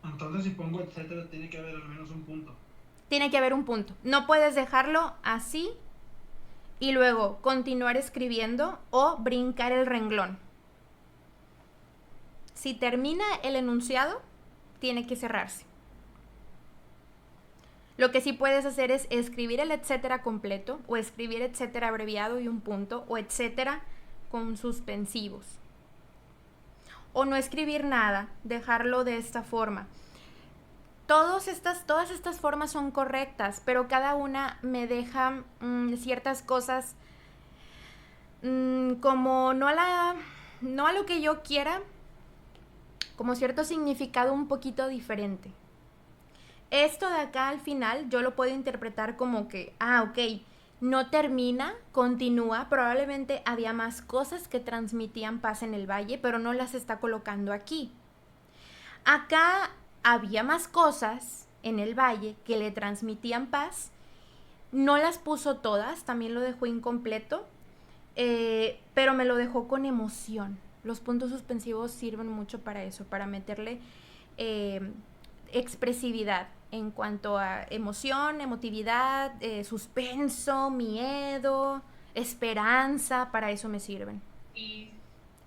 Entonces, si pongo etcétera, tiene que haber al menos un punto. Tiene que haber un punto. No puedes dejarlo así y luego continuar escribiendo o brincar el renglón. Si termina el enunciado, tiene que cerrarse. Lo que sí puedes hacer es escribir el etcétera completo o escribir etcétera abreviado y un punto o etcétera con suspensivos. O no escribir nada, dejarlo de esta forma. Todas estas formas son correctas, pero cada una me deja ciertas cosas como no a lo que yo quiera, como cierto significado un poquito diferente. Esto de acá al final yo lo puedo interpretar como que, ok, no termina, continúa, probablemente había más cosas que transmitían paz en el valle, pero no las está colocando aquí. Acá había más cosas, en el valle que le transmitían paz. No las puso todas, también lo dejó incompleto, pero me lo dejó con emoción. Los puntos suspensivos sirven mucho para eso, para meterle expresividad en cuanto a emoción, emotividad, suspenso, miedo, esperanza, para eso me sirven.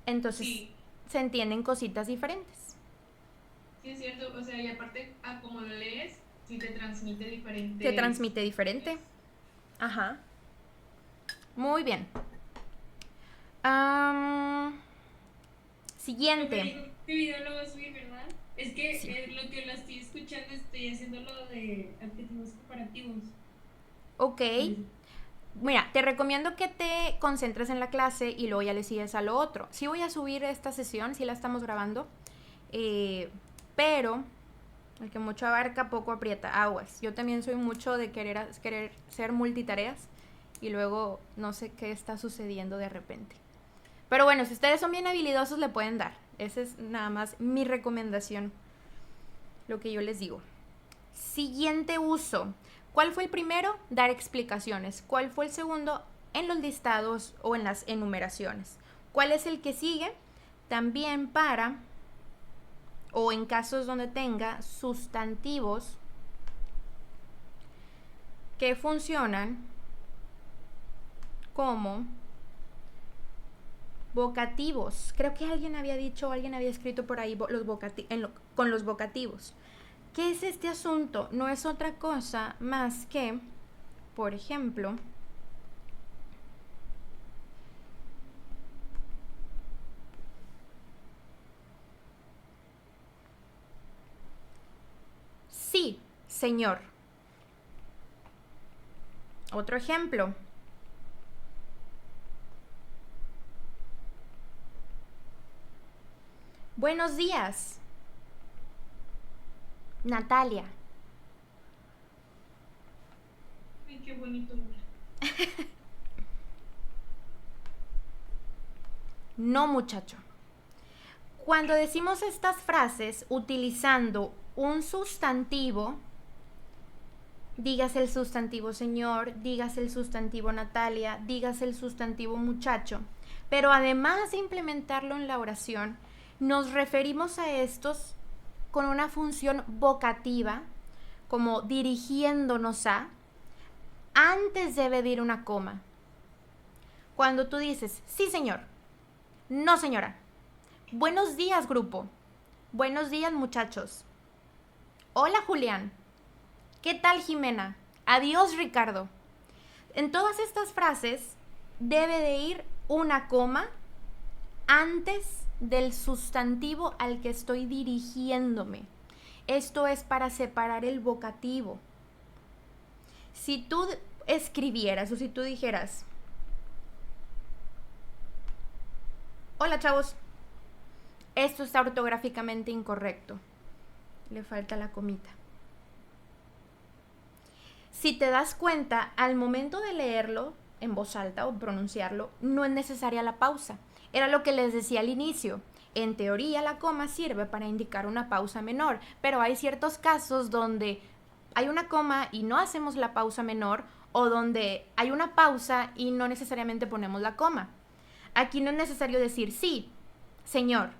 Entonces, sí, se entienden cositas diferentes. Sí, es cierto, o sea, y aparte, como lo lees, sí te transmite diferente. Te transmite diferente. Ajá. Muy bien. Siguiente. ¿Qué video lo vas a subir, verdad? Es que sí, lo que la estoy escuchando, estoy haciendo lo de adjetivos comparativos. Ok. Mira, te recomiendo que te concentres en la clase y luego ya le sigues a lo otro. Sí voy a subir esta sesión, sí la estamos grabando, pero el que mucho abarca, poco aprieta, aguas. Yo también soy mucho de querer ser multitareas y luego no sé qué está sucediendo de repente. Pero bueno, si ustedes son bien habilidosos, le pueden dar. Esa es nada más mi recomendación, lo que yo les digo. Siguiente uso. ¿Cuál fue el primero? Dar explicaciones. ¿Cuál fue el segundo? En los listados o en las enumeraciones. ¿Cuál es el que sigue? También para, o en casos donde tenga sustantivos que funcionan como vocativos. Creo que alguien había dicho, alguien había escrito por ahí con los vocativos. ¿Qué es este asunto? No es otra cosa más que, por ejemplo, sí, señor. Otro ejemplo. Buenos días, Natalia. Ay, qué bonito. No, muchacho. Cuando decimos estas frases utilizando un sustantivo, digas el sustantivo señor, digas el sustantivo Natalia, digas el sustantivo muchacho, pero además de implementarlo en la oración, nos referimos a estos con una función vocativa, como dirigiéndonos a, antes debe de ir una coma. Cuando tú dices, sí señor, no señora, buenos días grupo, buenos días muchachos, hola Julián, ¿qué tal Jimena? Adiós Ricardo. En todas estas frases debe de ir una coma antes del sustantivo al que estoy dirigiéndome. Esto es para separar el vocativo. Si tú escribieras o si tú dijeras, hola chavos, esto está ortográficamente incorrecto, le falta la comita. Si te das cuenta, al momento de leerlo en voz alta o pronunciarlo, no es necesaria la pausa. Era lo que les decía al inicio. En teoría, la coma sirve para indicar una pausa menor, pero hay ciertos casos donde hay una coma y no hacemos la pausa menor, o donde hay una pausa y no necesariamente ponemos la coma. Aquí no es necesario decir sí, señor.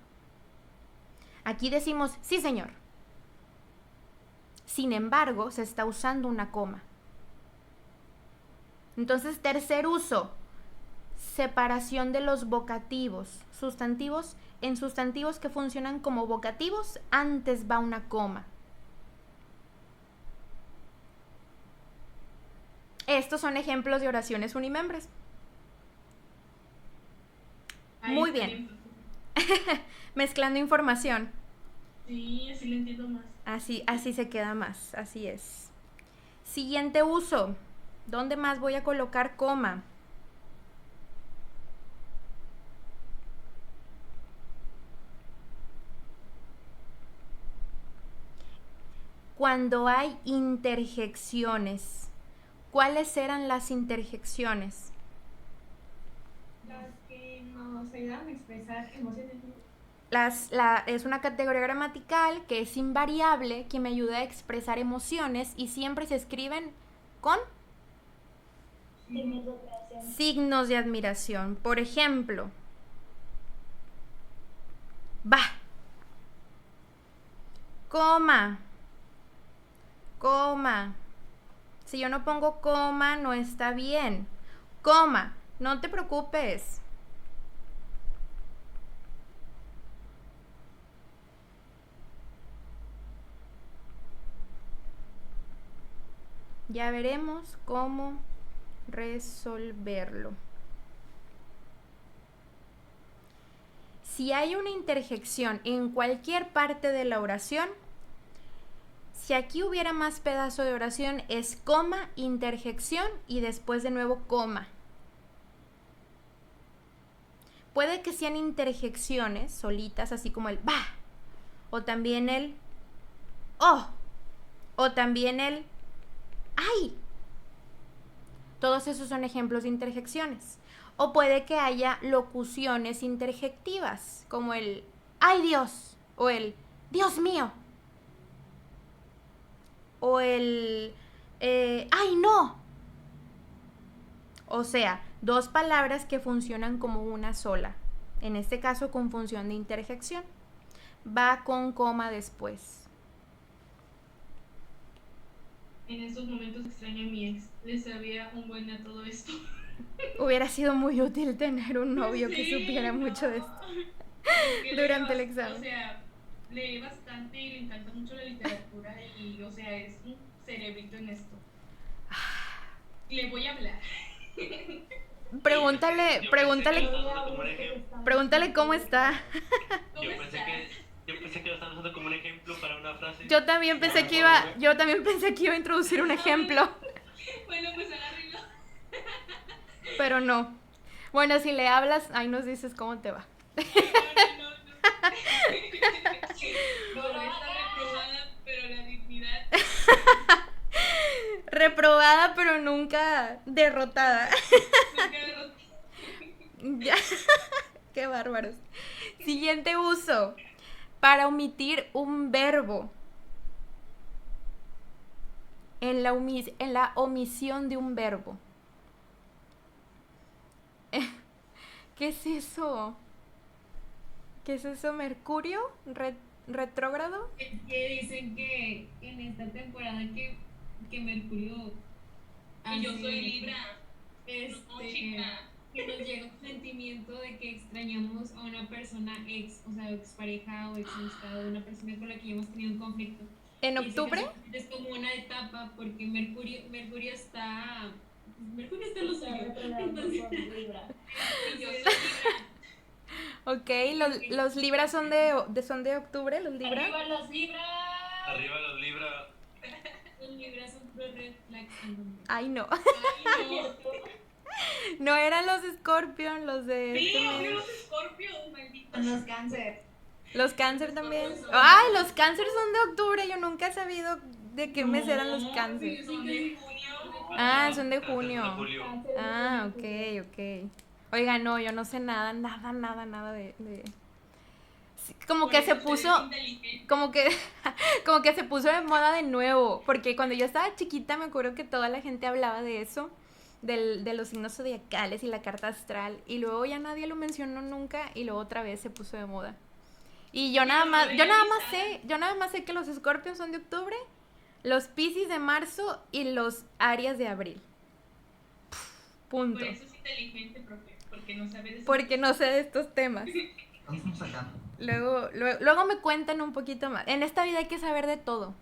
Aquí decimos sí, señor. Sin embargo, se está usando una coma. Entonces, tercer uso. Separación de los vocativos, sustantivos, en sustantivos que funcionan como vocativos, antes va una coma. Estos son ejemplos de oraciones unimembres. Muy bien. Mezclando información. Sí, así lo entiendo más. Así se queda más, así es. Siguiente uso. ¿Dónde más voy a colocar coma? Cuando hay interjecciones. ¿Cuáles eran las interjecciones? Las que nos ayudan a expresar emociones. Es una categoría gramatical que es invariable, que me ayuda a expresar emociones y siempre se escriben con signos de admiración. Por ejemplo, va, coma, coma. Si yo no pongo coma, no está bien. Coma, no te preocupes. Ya veremos cómo resolverlo. Si hay una interjección en cualquier parte de la oración, si aquí hubiera más pedazo de oración, es coma, interjección y después de nuevo coma. Puede que sean interjecciones solitas, así como el va, o también el oh, o también el ¡ay! Todos esos son ejemplos de interjecciones. O puede que haya locuciones interjectivas, como el ¡ay Dios! O el ¡Dios mío! O el ¡ay no! O sea, dos palabras que funcionan como una sola. En este caso con función de interjección. Va con coma después. En estos momentos extraño a mi ex. Le sabía un buen a todo esto. Hubiera sido muy útil tener un novio que supiera mucho de esto durante el examen. O sea, lee bastante y le encanta mucho la literatura y, o sea, es un cerebrito en esto. Le voy a hablar. Pregúntale cómo está. Yo pensé que lo estaban usando como un ejemplo para una frase. Yo también pensé que iba a introducir un ejemplo. Bueno, pues agárrenlo. Pero no. Bueno, si le hablas, ahí nos dices cómo te va. No. No está reprobada, pero la dignidad. Reprobada, pero nunca derrotada. Ya. Qué bárbaros. Siguiente uso. Para omitir un verbo. En la omisión de un verbo. ¿Qué es eso? ¿Qué es eso? ¿Mercurio? ¿Retrógrado? Que dicen que en esta temporada que Mercurio y yo soy Libra. No, chica. Que nos llega un sentimiento de que extrañamos a una persona ex, o sea, expareja o ex amistad, una persona con la que ya hemos tenido un conflicto. ¿En octubre? Es como una etapa porque Mercurio está en los suyo. Entonces, y yo soy Libra. Ok, los Libras son de octubre, los Libra. Arriba los Libra. Arriba los Libra. Los Libras son pro red flags. Ay, no. Ay, no. No eran los Scorpion, los de... Sí, los Scorpion, malditos. Los Cáncer. Los Cáncer también. Ay, los Cáncer son de octubre. Yo nunca he sabido de qué mes eran los Cáncer. Son de junio. Ah, son de junio. Ah, ok. Oiga, no, yo no sé nada de... Como que se puso... Como que se puso de moda de nuevo. Porque cuando yo estaba chiquita me acuerdo que toda la gente hablaba de eso. De los signos zodiacales y la carta astral. Y luego ya nadie lo mencionó nunca. Y luego otra vez se puso de moda. Y yo nada más sé que los Escorpios son de octubre, los Piscis de marzo y los Aries de abril. Punto. Por eso es inteligente, profe, porque no sabe de eso. Porque no sé de estos temas. Luego me cuentan un poquito más. En esta vida hay que saber de todo.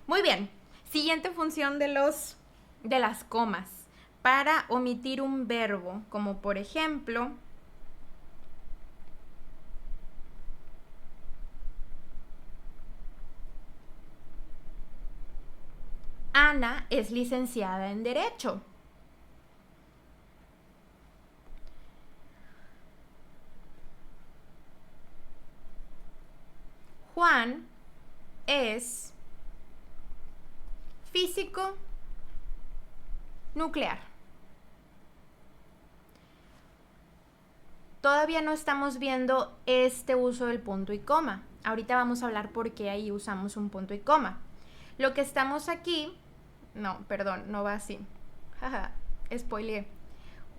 Muy bien. Siguiente función de las comas. Para omitir un verbo, como por ejemplo... Ana es licenciada en Derecho. Juan es físico nuclear. todavía no estamos viendo este uso del punto y coma. Ahorita vamos a hablar por qué ahí usamos un punto y coma. Lo que estamos aquí, no, perdón, no va así. Jaja, spoileé.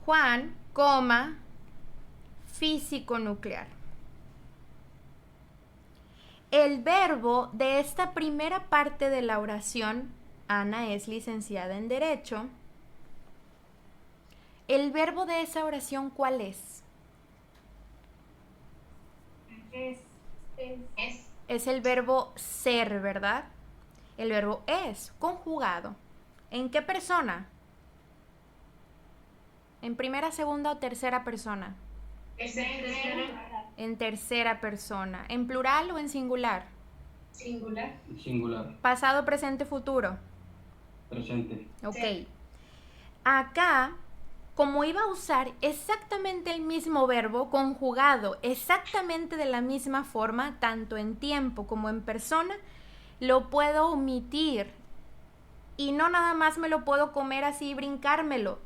Juan, coma, físico nuclear. El verbo de esta primera parte de la oración, Ana es licenciada en Derecho. ¿El verbo de esa oración cuál es? Es el verbo ser, ¿verdad? El verbo es, conjugado. ¿En qué persona? ¿En primera, segunda o tercera persona? En tercera persona. ¿En plural o en singular? Singular. Singular. Pasado, presente, futuro. Presente. Ok. Sí. Acá, como iba a usar exactamente el mismo verbo conjugado, exactamente de la misma forma, tanto en tiempo como en persona, lo puedo omitir. Y no nada más me lo puedo comer así y brincármelo.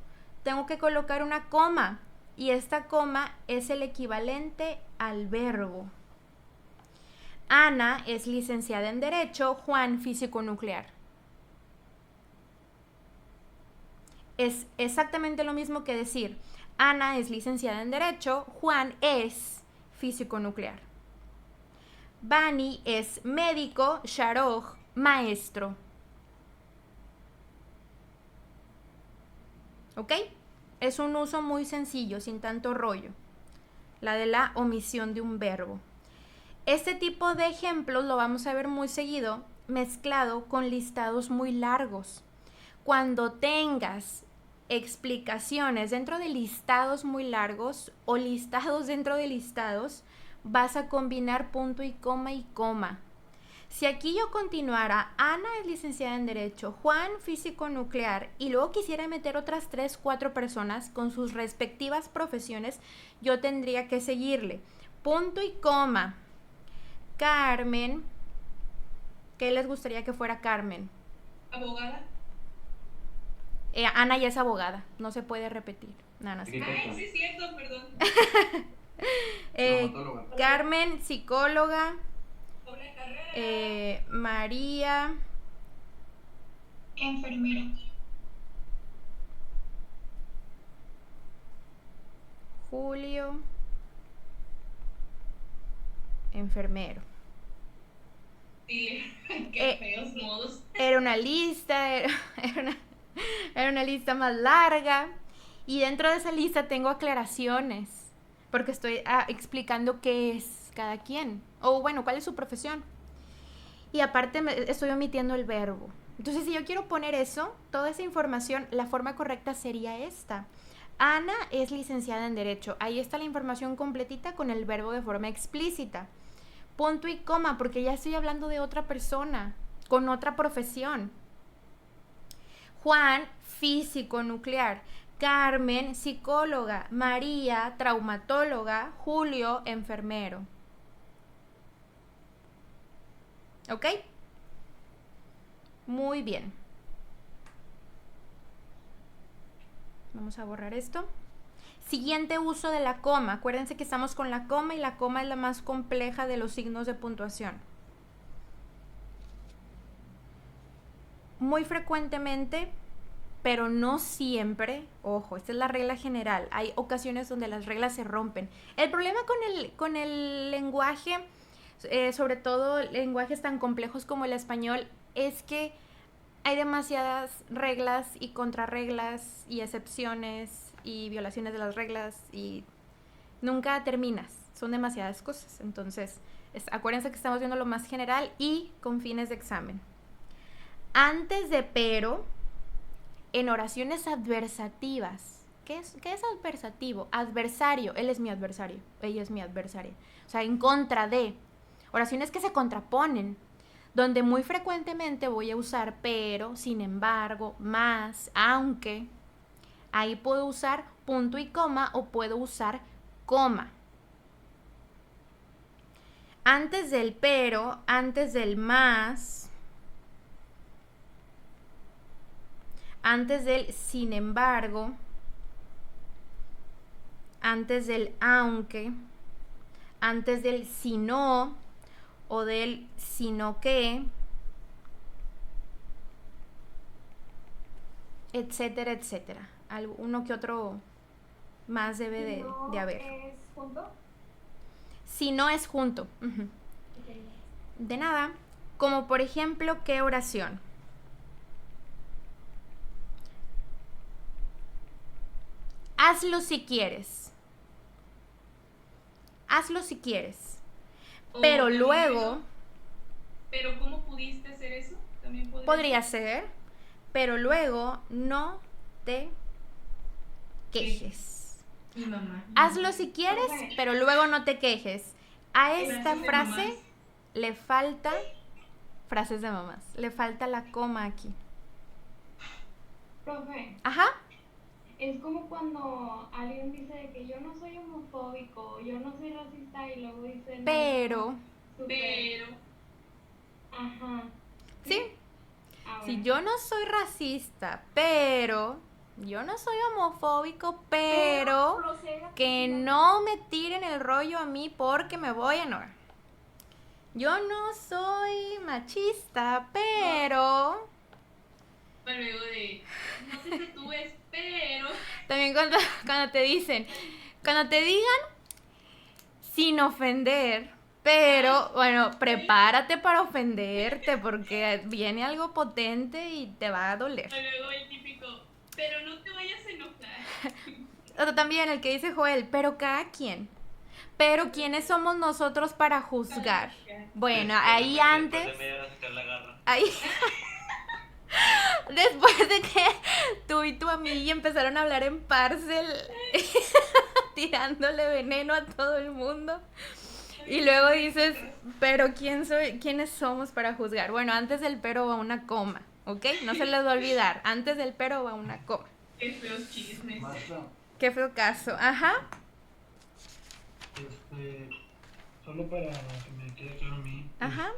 Tengo que colocar una coma. Y esta coma es el equivalente al verbo. Ana es licenciada en Derecho, Juan físico nuclear. Es exactamente lo mismo que decir, Ana es licenciada en Derecho, Juan es físico nuclear. Bani es médico, Shahrokh, maestro. ¿Ok? Es un uso muy sencillo, sin tanto rollo. La de la omisión de un verbo. Este tipo de ejemplos lo vamos a ver muy seguido mezclado con listados muy largos. Cuando tengas explicaciones dentro de listados muy largos o listados dentro de listados, vas a combinar punto y coma. Si aquí yo continuara, Ana es licenciada en Derecho, Juan físico nuclear, y luego quisiera meter otras 3, 4 personas con sus respectivas profesiones, yo tendría que seguirle. Punto y coma. Carmen. ¿Qué les gustaría que fuera Carmen? Abogada. Ana ya es abogada, no se puede repetir. Nada, Ay, sí es cierto, perdón. Carmen, psicóloga. Doble carrera. María. Enfermera. Julio. Enfermero. Sí, qué feos modos. Era una lista, era una lista más larga. Y dentro de esa lista tengo aclaraciones, porque estoy explicando qué es cada quien. O bueno, cuál es su profesión. Y aparte estoy omitiendo el verbo. Entonces, si yo quiero poner eso, toda esa información, la forma correcta sería esta. Ana es licenciada en Derecho. Ahí está la información completita con el verbo de forma explícita. Punto y coma, porque ya estoy hablando de otra persona, con otra profesión. Juan, físico nuclear. Carmen, psicóloga. María, traumatóloga. Julio, enfermero. ¿Ok? Muy bien. Vamos a borrar esto. Siguiente uso de la coma. Acuérdense que estamos con la coma y la coma es la más compleja de los signos de puntuación. Muy frecuentemente, pero no siempre, ojo, esta es la regla general. Hay ocasiones donde las reglas se rompen. El problema con el lenguaje, sobre todo lenguajes tan complejos como el español, es que hay demasiadas reglas y contrarreglas y excepciones y violaciones de las reglas y nunca terminas. Son demasiadas cosas. Entonces, acuérdense que estamos viendo lo más general y con fines de examen. Antes de pero, en oraciones adversativas. ¿Qué es adversativo? Adversario. Él es mi adversario. Ella es mi adversaria. O sea, en contra de. Oraciones que se contraponen. Donde muy frecuentemente voy a usar pero, sin embargo, más, aunque. Ahí puedo usar punto y coma o puedo usar coma. Antes del pero, antes del más, antes del sin embargo, antes del aunque, antes del si no o del sino que, etcétera, etcétera. Uno que otro más debe de haber. ¿Es junto? Si no es junto. Uh-huh. Okay. De nada. Como por ejemplo, ¿qué oración? Hazlo si quieres. Hazlo si quieres. Pero luego... ¿Pero cómo pudiste hacer eso? También podría ser. Pero luego no te quejes. Mi mamá. Hazlo si quieres, pero luego no te quejes. A esta frase le falta... Frases de mamás. Le falta la coma aquí. Profe. Ajá. Es como cuando alguien dice de que yo no soy homofóbico, yo no soy racista y luego dicen... Pero... Ajá. ¿Sí? Si yo no soy racista, pero... Yo no soy homofóbico, pero que no me tiren el rollo a mí porque me voy a enojar. Yo no soy machista, pero... Luego de... No sé si tú es, pero... También cuando te dicen... Cuando te digan sin ofender, pero... Bueno, prepárate para ofenderte porque viene algo potente y te va a doler. Luego el típico... Pero no te vayas a enojar. O también el que dice Joel, pero cada quien. Pero ¿quiénes somos nosotros para juzgar? Bueno, ahí antes... Ahí... Después de que tú y tu amiga empezaron a hablar en parcel, tirándole veneno a todo el mundo. Y luego dices, pero ¿quiénes somos para juzgar? Bueno, antes del pero va una coma. ¿Ok? No se les va a olvidar. Antes del pero va una coma. Qué feos chismes. Qué feo caso. Ajá. Solo para que me quede claro a mí. Ajá.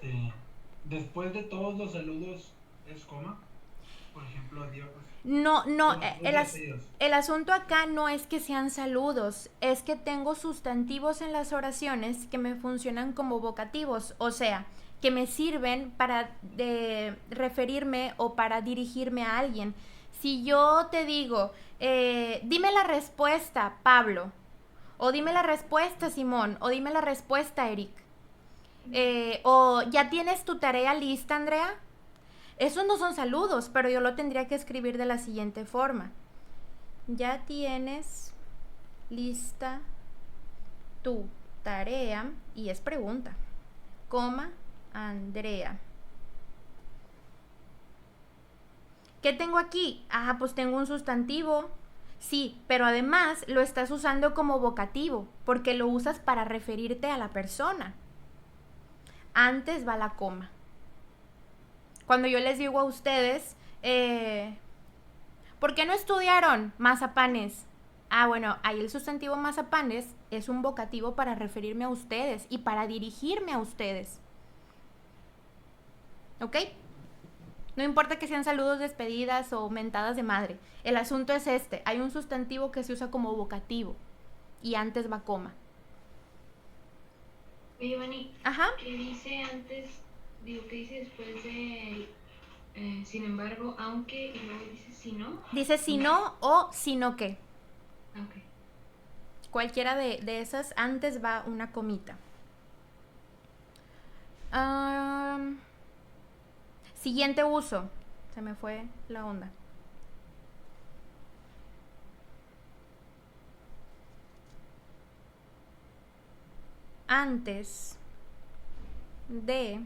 Después de todos los saludos, ¿es coma? Por ejemplo, adiós. No, el asunto acá no es que sean saludos, es que tengo sustantivos en las oraciones que me funcionan como vocativos, o sea, que me sirven para referirme o para dirigirme a alguien. Si yo te digo, dime la respuesta, Pablo, o dime la respuesta, Simón, o dime la respuesta, Eric, o ya tienes tu tarea lista, Andrea. Esos no son saludos, pero yo lo tendría que escribir de la siguiente forma. Ya tienes lista tu tarea, y es pregunta, coma, Andrea. ¿Qué tengo aquí? Ah, pues tengo un sustantivo. Sí, pero además lo estás usando como vocativo, porque lo usas para referirte a la persona. Antes va la coma. Cuando yo les digo a ustedes, ¿por qué no estudiaron mazapanes? Ah, bueno, ahí el sustantivo mazapanes es un vocativo para referirme a ustedes y para dirigirme a ustedes. ¿Ok? No importa que sean saludos, despedidas o mentadas de madre. El asunto es este. Hay un sustantivo que se usa como vocativo y antes va coma. Oye, Vani, ajá, ¿qué dice antes? Digo, ¿qué dice después de sin embargo, aunque, y luego dice si no? Dice si no o sino que. Ok. Cualquiera de esas, antes va una comita. Siguiente uso. Se me fue la onda. Antes de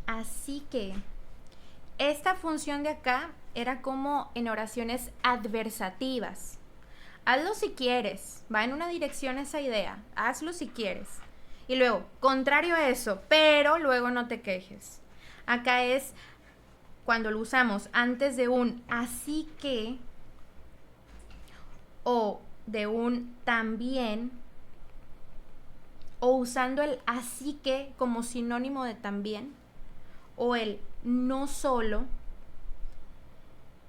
así que. Esta función de acá era como en oraciones adversativas. Hazlo si quieres. Va en una dirección esa idea. Hazlo si quieres. Y luego, contrario a eso, pero luego no te quejes. Acá es cuando lo usamos antes de un así que o de un también o usando el así que como sinónimo de también o el no solo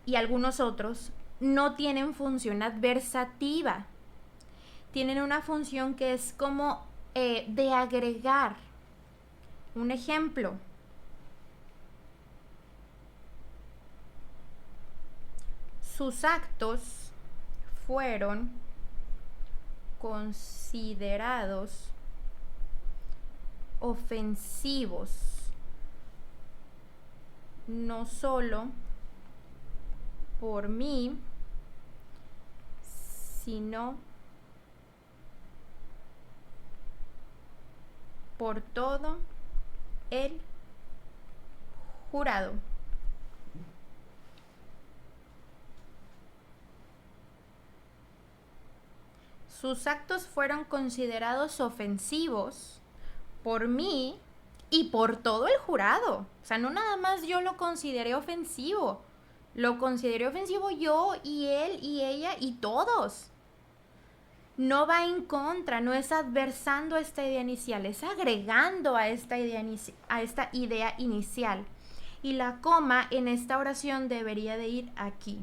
y algunos otros no tienen función adversativa. tienen una función que es como de agregar. Un ejemplo. Sus actos fueron considerados ofensivos, no solo por mí, sino por todo el jurado. Sus actos fueron considerados ofensivos por mí y por todo el jurado. O sea, no nada más yo lo consideré ofensivo. Lo consideré ofensivo yo y él y ella y todos. No va en contra, no es adversando a esta idea inicial, es agregando a esta idea inicial. Y la coma en esta oración debería de ir aquí.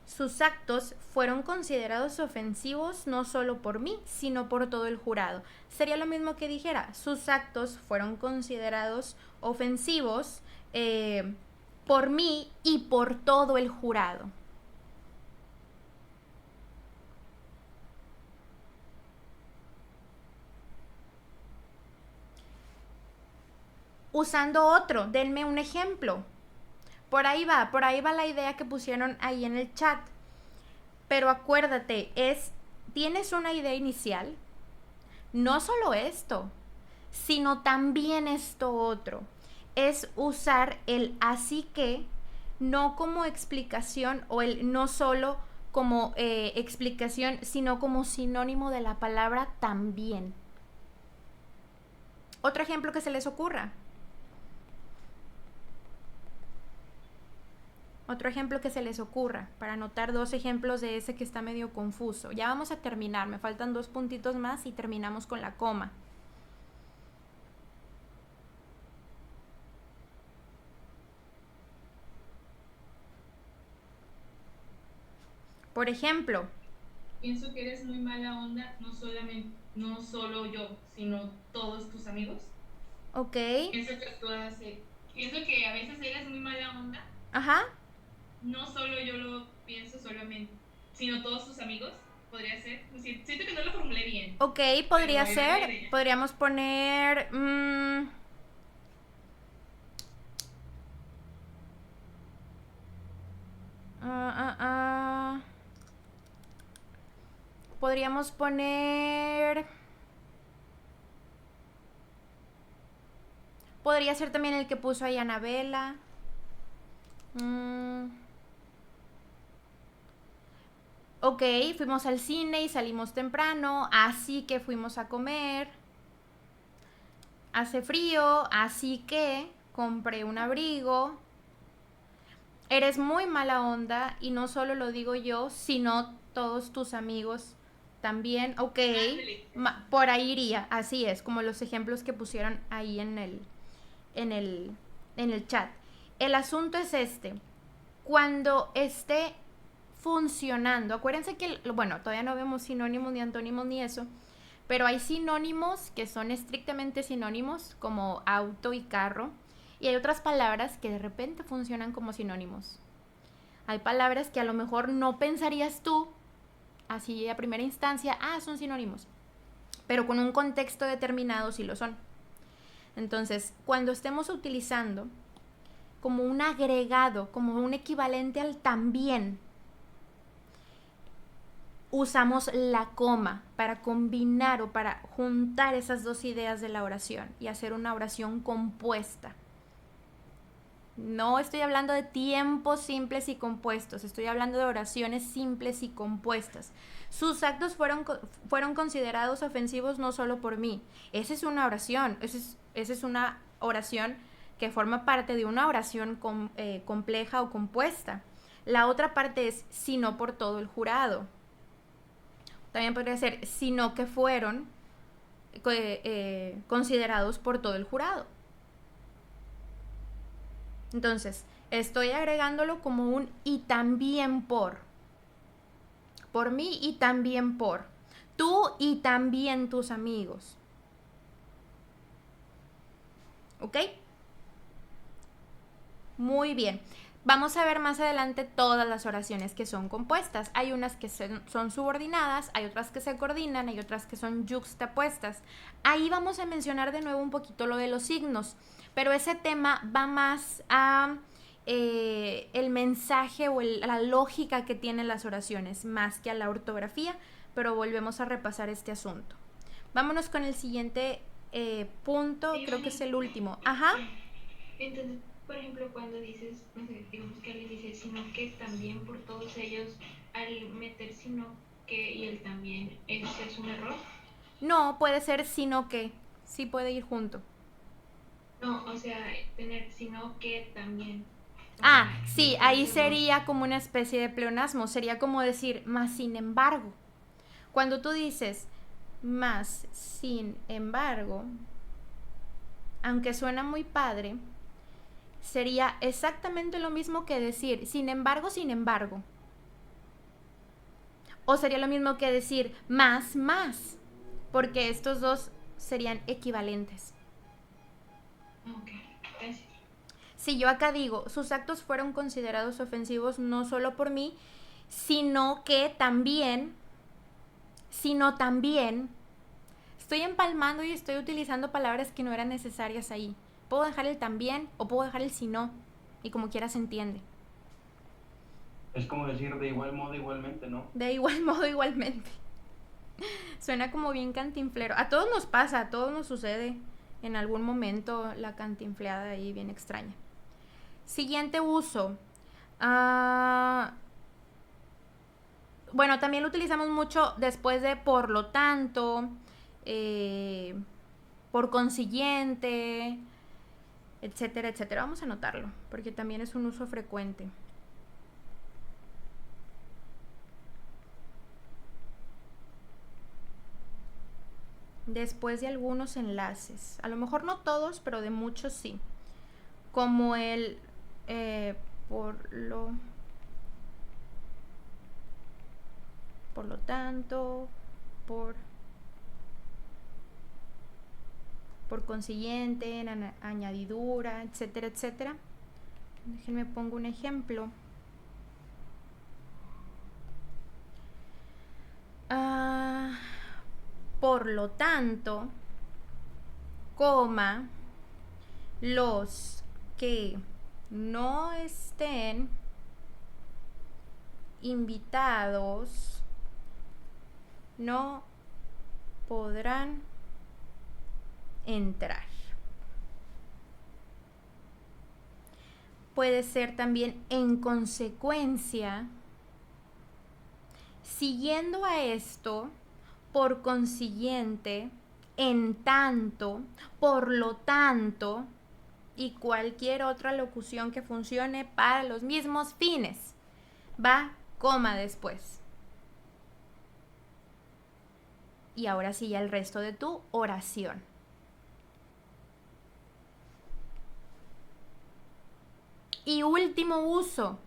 Sus actos fueron considerados ofensivos no solo por mí, sino por todo el jurado. Sería lo mismo que dijera, sus actos fueron considerados ofensivos por mí y por todo el jurado. Usando otro, denme un ejemplo. Por ahí va la idea que pusieron ahí en el chat. Pero acuérdate, tienes una idea inicial, no solo esto, sino también esto otro. Es usar el así que, no como explicación, o el no solo como explicación, sino como sinónimo de la palabra también. Otro ejemplo que se les ocurra. Otro ejemplo que se les ocurra, para anotar 2 ejemplos de ese que está medio confuso. Ya vamos a terminar, me faltan 2 puntitos más y terminamos con la coma. Por ejemplo. Pienso que eres muy mala onda, no solo yo, sino todos tus amigos. Ok. Pienso que a veces eres muy mala onda. Ajá. No solo yo lo pienso solamente, sino todos tus amigos, podría ser. Siento que no lo formulé bien. Ok, podría ser. Podríamos poner... Podríamos poner... Podría ser también el que puso ahí Anabela. Ok, fuimos al cine y salimos temprano, así que fuimos a comer. Hace frío, así que compré un abrigo. Eres muy mala onda y no solo lo digo yo, sino todos tus amigos también. Ok, por ahí iría, así es, como los ejemplos que pusieron ahí en el chat. El asunto es cuando esté funcionando, acuérdense que, bueno, todavía no vemos sinónimos ni antónimos ni eso, pero hay sinónimos que son estrictamente sinónimos, como auto y carro, y hay otras palabras que de repente funcionan como sinónimos. Hay palabras que a lo mejor no pensarías tú, así a primera instancia, son sinónimos, pero con un contexto determinado sí lo son. Entonces, cuando estemos utilizando como un agregado, como un equivalente al también, usamos la coma para combinar o para juntar esas 2 ideas de la oración y hacer una oración compuesta. No estoy hablando de tiempos simples y compuestos, estoy hablando de oraciones simples y compuestas. Sus actos fueron considerados ofensivos no solo por mí. Esa es una oración, esa es una oración que forma parte de una oración compleja o compuesta. La otra parte es sino por todo el jurado. También podría ser sino que fueron considerados por todo el jurado. Entonces, estoy agregándolo como un y también por por mí y también por. Tú y también tus amigos. ¿Ok? Muy bien. Vamos a ver más adelante todas las oraciones que son compuestas. Hay unas que son subordinadas, hay otras que se coordinan, hay otras que son yuxtapuestas. Ahí vamos a mencionar de nuevo un poquito lo de los signos, pero ese tema va más a el mensaje o la lógica que tienen las oraciones, más que a la ortografía, pero volvemos a repasar este asunto. Vámonos con el siguiente punto, creo que es el último. Ajá. Entonces, por ejemplo, cuando dices, no sé, digamos que alguien dice sino que también por todos ellos, al meter sino que y el también, ¿eso es un error? No, puede ser sino que, sí puede ir junto. No, o sea, tener sino que también. Ah, sí, ahí sería como una especie de pleonasmo, sería como decir más sin embargo. Cuando tú dices más sin embargo, aunque suena muy padre, sería exactamente lo mismo que decir sin embargo, sin embargo. O sería lo mismo que decir más, más, porque estos dos serían equivalentes. Ok, gracias. Si yo acá digo, sus actos fueron considerados ofensivos no solo por mí, sino también, estoy empalmando y estoy utilizando palabras que no eran necesarias ahí. Puedo dejar el también o puedo dejar el si no, y como quiera se entiende. Es como decir de igual modo, igualmente, ¿no? De igual modo, igualmente. Suena como bien cantinflero. A todos nos pasa, a todos nos sucede en algún momento la cantinfleada ahí bien extraña. Siguiente uso. Bueno, también lo utilizamos mucho después de por lo tanto, por consiguiente, etcétera, etcétera. Vamos a anotarlo, porque también es un uso frecuente. Después de algunos enlaces. A lo mejor no todos, pero de muchos sí. Como el por lo tanto, por consiguiente, en añadidura, etcétera, etcétera. Déjenme pongo un ejemplo. Por lo tanto, coma, los que no estén invitados no podrán entrar. Puede ser también en consecuencia, siguiendo a esto, por consiguiente, en tanto, por lo tanto, y cualquier otra locución que funcione para los mismos fines. Va, coma después. Y ahora sí ya el resto de tu oración. Y último uso,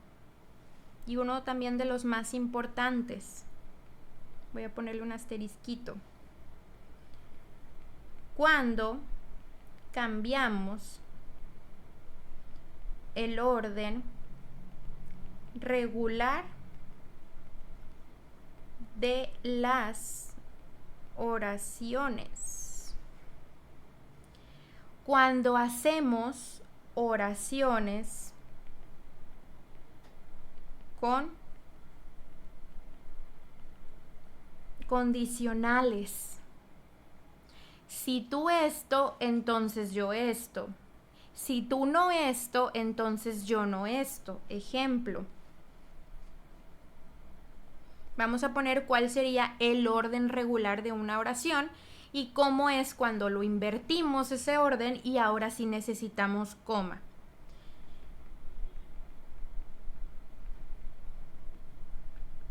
y uno también de los más importantes. Voy a ponerle un asterisquito. Cuando cambiamos el orden regular de las oraciones. Cuando hacemos oraciones con condicionales. Si tú esto, entonces yo esto. Si tú no esto, entonces yo no esto. Ejemplo. Vamos a poner cuál sería el orden regular de una oración y cómo es cuando lo invertimos ese orden y ahora sí necesitamos coma.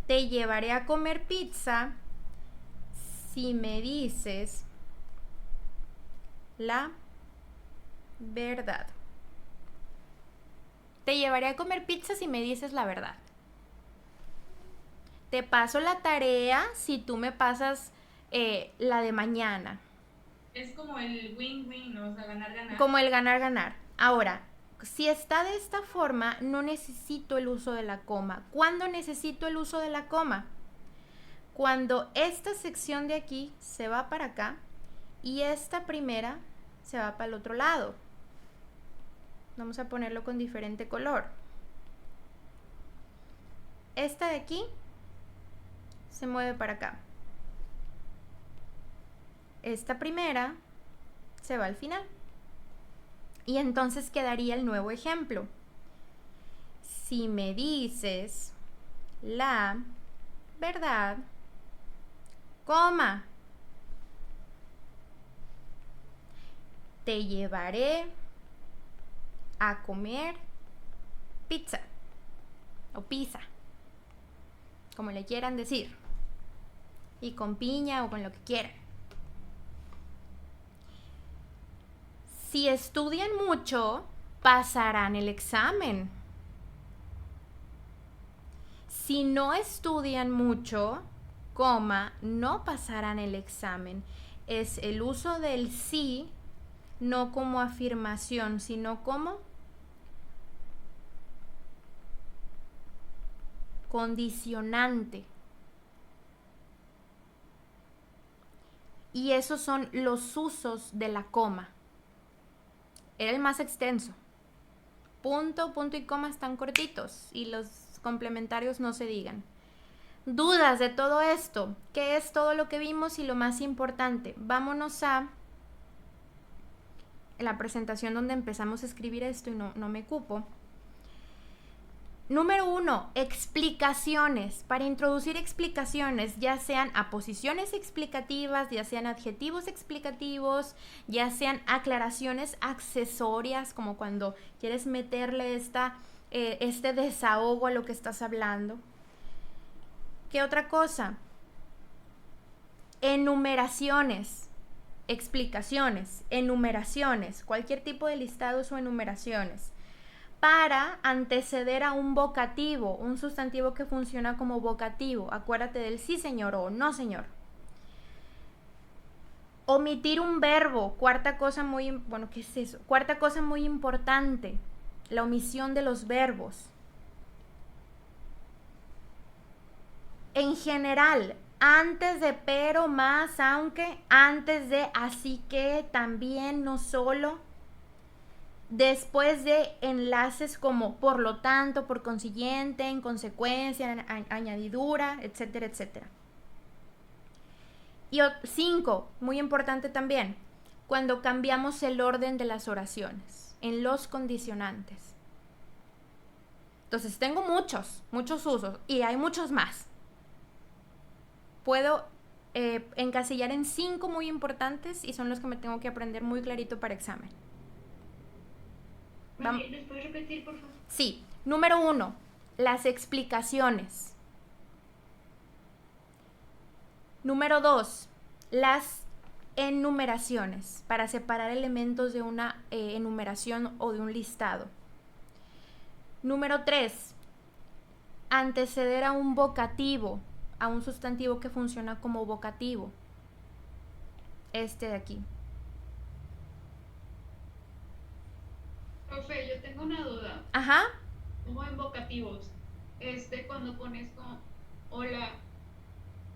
Te llevaré a comer pizza si me dices la verdad. Te llevaré a comer pizza si me dices la verdad. Te paso la tarea si tú me pasas la de mañana. Es como el win-win, ¿no? O sea, ganar-ganar. Como el ganar-ganar. Ahora, si está de esta forma, no necesito el uso de la coma. ¿Cuándo necesito el uso de la coma? Cuando esta sección de aquí se va para acá y esta primera se va para el otro lado. Vamos a ponerlo con diferente color. Esta de aquí se mueve para acá. Esta primera se va al final. Y entonces quedaría el nuevo ejemplo. Si me dices la verdad, coma, te llevaré a comer pizza o pizza, como le quieran decir, y con piña o con lo que quieran. Si estudian mucho, pasarán el examen. Si no estudian mucho, coma, no pasarán el examen. Es el uso del sí, no como afirmación, sino como condicionante. Y esos son los usos de la coma. Era el más extenso. Punto, punto y coma están cortitos y los complementarios no se digan. Dudas de todo esto. ¿Qué es todo lo que vimos y lo más importante? Vámonos a la presentación donde empezamos a escribir esto y no me cupo. Número 1, explicaciones. Para introducir explicaciones, ya sean aposiciones explicativas, ya sean adjetivos explicativos, ya sean aclaraciones accesorias, como cuando quieres meterle este desahogo a lo que estás hablando. ¿Qué otra cosa? Enumeraciones, explicaciones, enumeraciones, cualquier tipo de listados o enumeraciones. Para anteceder a un vocativo, un sustantivo que funciona como vocativo. Acuérdate del sí señor o no señor. Omitir un verbo, cuarta cosa muy importante, la omisión de los verbos. En general, antes de pero, más, aunque, antes de así que, también, no solo. Después de enlaces como por lo tanto, por consiguiente, en consecuencia, añadidura, etcétera, etcétera. Y 5, muy importante también, cuando cambiamos el orden de las oraciones, en los condicionantes. Entonces tengo muchos usos y hay muchos más. Puedo encasillar en 5 muy importantes y son los que me tengo que aprender muy clarito para examen. ¿Les puedes repetir, por favor? Sí. Número 1, las explicaciones. Número 2, las enumeraciones, para separar elementos de una enumeración o de un listado. Número 3, anteceder a un vocativo, a un sustantivo que funciona como vocativo. Este de aquí. Profe, yo tengo una duda. Ajá. Como en vocativos, cuando pones como hola,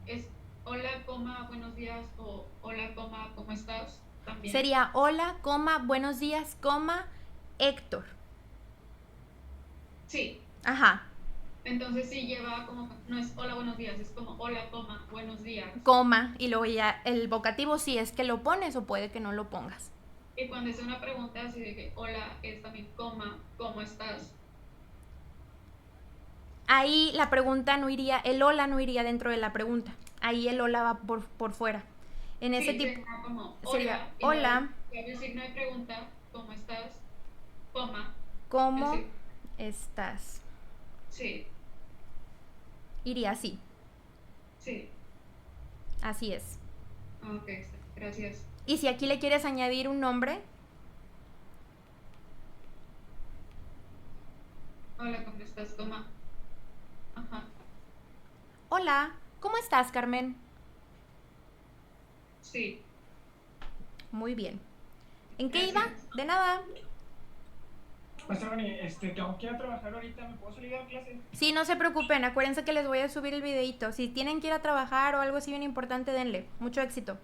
es hola, coma, buenos días, o hola, coma, ¿cómo estás? También. Sería hola, coma, buenos días, coma, Héctor. Sí. Ajá. Entonces sí lleva como, no es hola, buenos días, es como hola, coma, buenos días. Coma, y luego ya el vocativo sí es que lo pones o puede que no lo pongas. Y cuando es una pregunta así de que hola, es también coma, ¿cómo estás? Ahí la pregunta no iría, el hola no iría dentro de la pregunta. Ahí el hola va por fuera. En ese tipo como, sería hola. El signo de pregunta, ¿cómo estás? Coma. ¿Cómo estás? Sí. Iría así. Sí. Así es. Ok, gracias. Y si aquí le quieres añadir un nombre. Hola, ¿cómo estás? Coma. Ajá. Hola, ¿cómo estás, Carmen? Sí. Muy bien. ¿En qué iba? De nada. Maestra Bonnie, tengo que ir a trabajar ahorita, ¿me puedo salir a clase? Sí, no se preocupen, acuérdense que les voy a subir el videito. Si tienen que ir a trabajar o algo así bien importante, denle. Mucho éxito.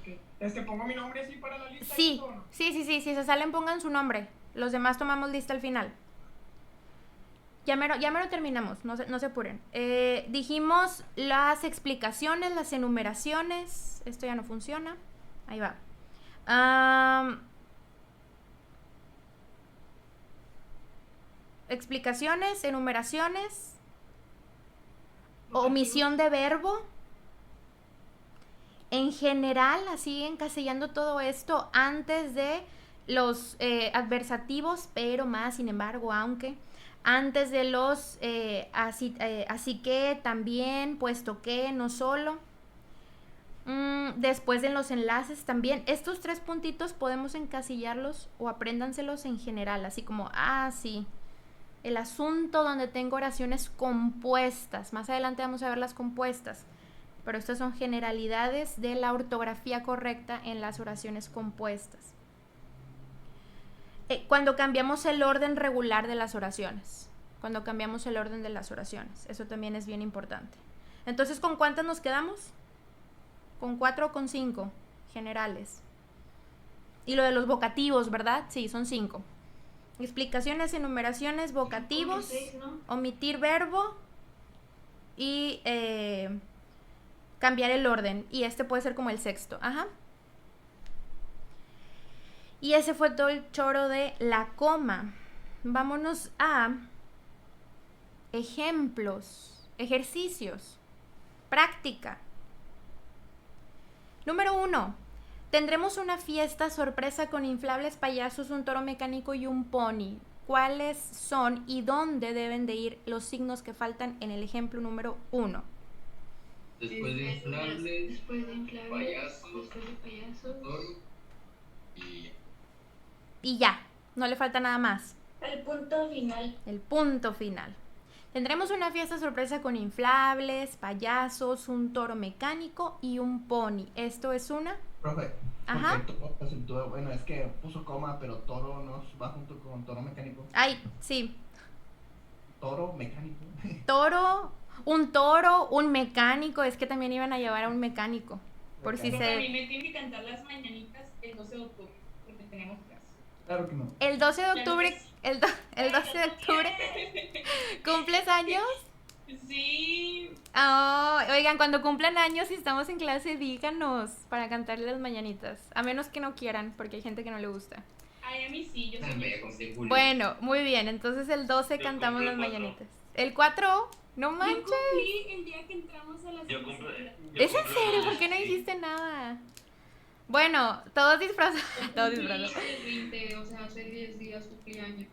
Ok. ¿Pongo mi nombre así para la lista? Sí, sí, si se salen pongan su nombre. Los demás tomamos lista al final. Ya mero terminamos, no se apuren. Dijimos las explicaciones, las enumeraciones. Esto ya no funciona. Ahí va. Explicaciones, enumeraciones, omisión de verbo. En general, así encasillando todo esto antes de los adversativos, pero más, sin embargo, aunque, antes de los así que, también, puesto que, no solo. Después de los enlaces también. Estos 3 puntitos podemos encasillarlos o apréndanselos en general, así como, sí. El asunto donde tengo oraciones compuestas. Más adelante vamos a ver las compuestas. Pero estas son generalidades de la ortografía correcta en las oraciones compuestas. Cuando cambiamos el orden regular de las oraciones. Eso también es bien importante. Entonces, ¿con cuántas nos quedamos? ¿Con 4 o con 5? Generales. Y lo de los vocativos, ¿verdad? Sí, son 5. Explicaciones, enumeraciones, vocativos, 6, ¿no? Omitir verbo y cambiar el orden. Y este puede ser como el 6º. Ajá. Y ese fue todo el choro de la coma. Vámonos a ejemplos, ejercicios, práctica. Número 1. Tendremos una fiesta sorpresa con inflables payasos, un toro mecánico y un pony. ¿Cuáles son y dónde deben de ir los signos que faltan en el ejemplo número 1? Después de inflables, payasos, toro y ya, no le falta nada más. El punto final. El punto final. Tendremos una fiesta sorpresa con inflables, payasos, un toro mecánico y un pony. Esto es una... Profe, Ajá. Bueno, es que puso coma, pero toro nos va junto con toro mecánico. Ay, sí. Toro mecánico. Un mecánico. Es que también iban a llevar a un mecánico. Por si Porque a mí se... me tienen que cantar las mañanitas el 12 de octubre, porque tenemos clase. Claro que no. El 12 de octubre... El 12 de octubre... ¿Cumples años? Sí. Oh, oigan, cuando cumplan años y estamos en clase, díganos para cantarle las mañanitas. A menos que no quieran, porque hay gente que no le gusta. Ay, a mí sí, yo sí. Bueno, muy bien. Entonces el 12 cantamos las mañanitas. ¿El 4? No manches. Yo cumplí el día que entramos a la escuela. ¿Es en serio? ¿Por qué no dijiste nada? Bueno, todos disfrazados. El 20, o sea, hace 10 días cumplí años.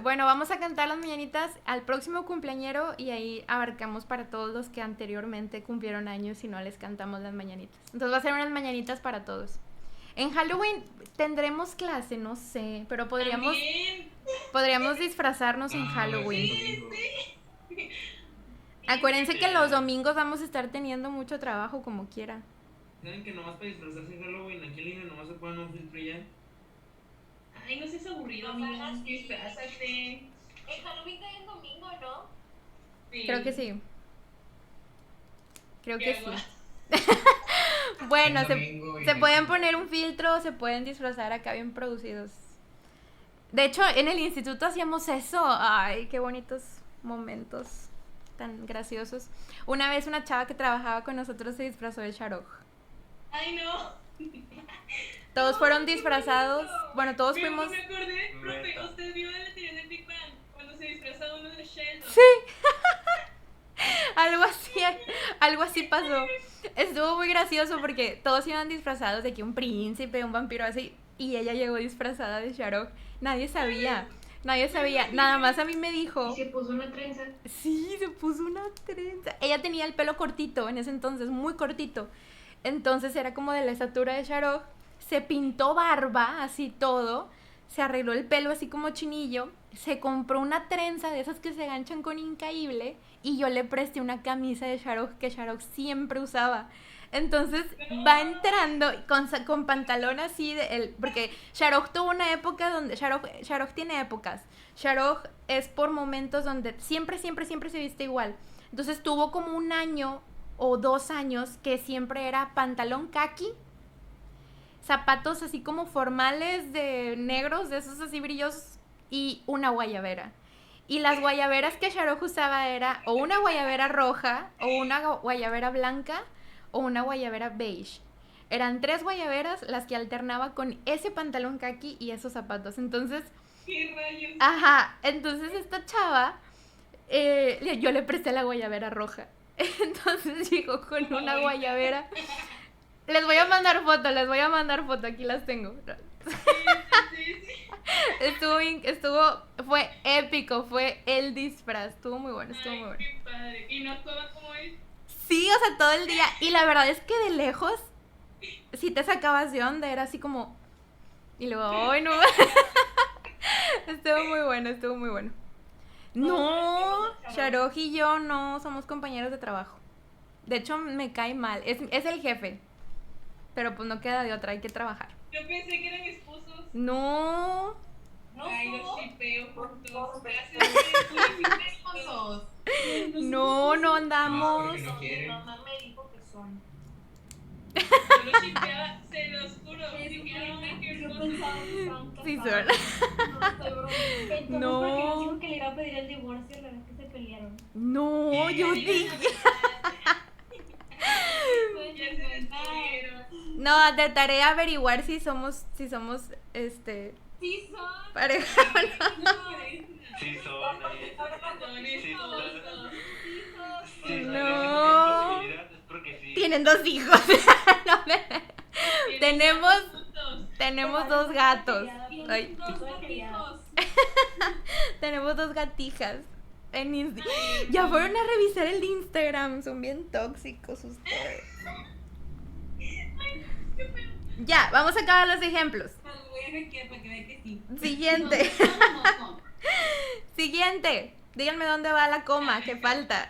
Bueno, vamos a cantar las mañanitas al próximo cumpleañero y ahí abarcamos para todos los que anteriormente cumplieron años y no les cantamos las mañanitas. Entonces va a ser unas mañanitas para todos. En Halloween tendremos clase, no sé, pero podríamos disfrazarnos en Halloween. Acuérdense que los domingos vamos a estar teniendo mucho trabajo como quiera. ¿Saben que nomás para disfrazarse en Halloween aquí en línea nomás se ponen un filtro y ya? Ay, no seas aburrido, amigo. Disfrázate. El Halloween cae en domingo, ¿no? Sí. Creo que sí. Bueno, se pueden poner un filtro, se pueden disfrazar acá bien producidos. De hecho, en el instituto hacíamos eso. Ay, qué bonitos momentos tan graciosos. Una vez una chava que trabajaba con nosotros se disfrazó de Sharok. Ay, no. Todos fueron disfrazados. Bueno, todos fuimos... Me acordé, profe, usted vio la teoría del Big Bang cuando se disfrazó uno de Sheldon. Sí. Algo así pasó. Estuvo muy gracioso porque todos iban disfrazados de que un príncipe, un vampiro así, y ella llegó disfrazada de Sharok. Nadie sabía. Nada más a mí me dijo. ¿Y se puso una trenza? Sí, se puso una trenza. Ella tenía el pelo cortito en ese entonces, muy cortito. Entonces era como de la estatura de Sharok. Se pintó barba, así todo. Se arregló el pelo así como chinillo. se compró una trenza de esas que se ganchan con Increíble y yo le presté una camisa de Sharok que Sharok siempre usaba. Entonces va entrando con pantalón así porque Sharok tuvo una época donde Sharok tiene épocas. Sharok es por momentos donde siempre se viste igual. Entonces tuvo como 1 año o 2 años que siempre era pantalón kaki, zapatos así como formales de negros, de esos así brillosos, y una guayabera. Y las guayaberas que Sharok usaba era o una guayabera roja, o una guayabera blanca, o una guayabera beige. Eran 3 guayaberas las que alternaba con ese pantalón kaki y esos zapatos. Entonces, ¿qué rayos? Ajá, entonces esta chava, yo le presté la guayabera roja. Entonces llegó con una guayabera. Les voy a mandar foto, aquí las tengo. Fue épico, fue el disfraz, estuvo muy bueno. Qué padre. ¿Y no toda como es? Sí, o sea, todo el día. Y la verdad es que de lejos, si te sacabas de onda, era así como... Y luego, ¡ay, no! Estuvo muy bueno. No, Sharok y yo no somos compañeros de trabajo. De hecho, me cae mal. Es el jefe. Pero pues no queda de otra, hay que trabajar. Yo pensé que eran esposos. No. Ay, los shipeo juntos. Esposos. No andamos. No quieren. Mi mamá me dijo que son. Yo los shipeaba, se los juro. Yo pensaba que estaban Sí, casados. son. No estoy broma. Entonces, No. ¿por qué nos dijo que le iba a pedir el divorcio la vez que se pelearon? No, yo dije. Ya se descubrieron. No, de tarea averiguar si somos Sí son. pareja. Sí, son. Son esposos. No. Es porque sí. Tienen 2 hijos. Tenemos 2 gatos. Ay, Dos gatijos. tenemos 2 gatijas. Ya fueron a revisar el Instagram. Son bien tóxicos ustedes. Ya, vamos a acabar los ejemplos. Voy a hackear para que vean que sí. Siguiente. Siguiente. Díganme dónde va la coma, que falta.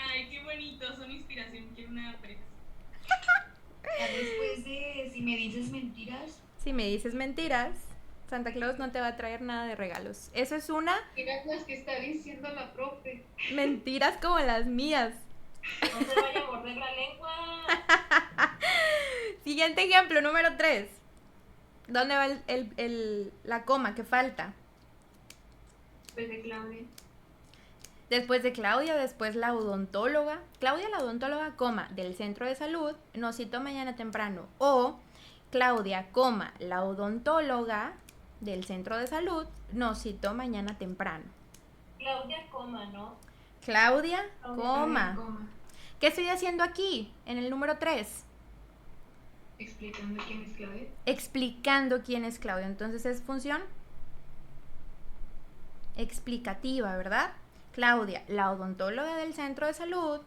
Ay, qué bonito. Son inspiración. Quiero una pareja. Después de si me dices mentiras. Si me dices mentiras, Santa Claus no te va a traer nada de regalos. Eso es una Mira las que está diciendo la profe. mentiras como las mías. No se vaya a morder la lengua. Siguiente ejemplo, número 3. ¿Dónde va la coma que falta? Pues de Claudia. Después de Claudia, después la odontóloga. Claudia, la odontóloga, coma, del centro de salud, nos citó mañana temprano. O Claudia, coma, la odontóloga del centro de salud, nos citó mañana temprano. Claudia, coma, ¿no? Claudia, coma. Coma. ¿Qué estoy haciendo aquí, en el número 3? Explicando quién es Claudia. Explicando quién es Claudia. Entonces es función explicativa, ¿verdad? Claudia, la odontóloga del centro de salud,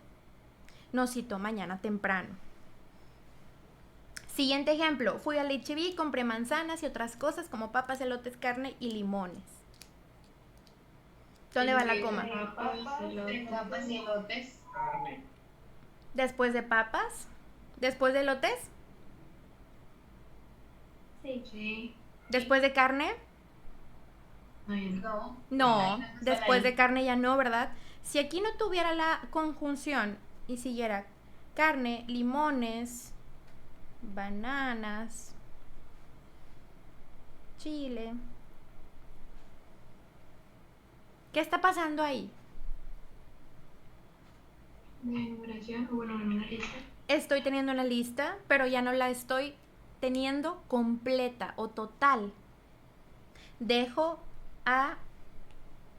nos citó mañana temprano. Siguiente ejemplo, fui al H-E-B, compré manzanas y otras cosas como papas, elotes, carne y limones. ¿Dónde va la coma? Papas y elotes. Carne. Después de papas, después de elotes, Sí. Sí. después de carne. No. No, después de carne ya no, ¿verdad? Si aquí no tuviera la conjunción y siguiera carne, limones, bananas, chile. ¿Qué está pasando ahí? De enumeración, o bueno, una lista. Estoy teniendo una lista, pero ya no la estoy teniendo completa o total. Dejo a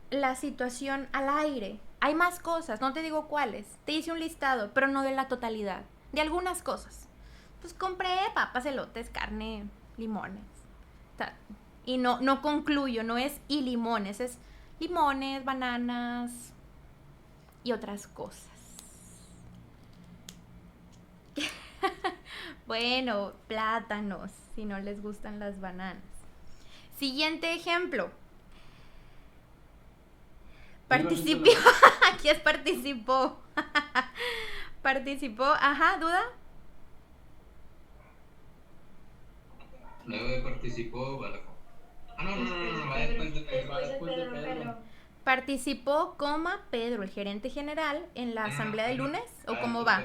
la situación al aire. Hay más cosas, no te digo cuáles. Te hice un listado, pero no de la totalidad. De algunas cosas. Pues compré papas, elotes, carne, limones. Y no concluyo, no es y limones, es limones, bananas y otras cosas. Bueno, plátanos, si no les gustan las bananas. Siguiente ejemplo. Participó. Aquí es participó. Participó. Ajá, ¿duda? Luego de participó, va la coma. Ah, no, va después de Pedro. Participó, coma, Pedro, el gerente general, en la asamblea del lunes, ¿o cómo va?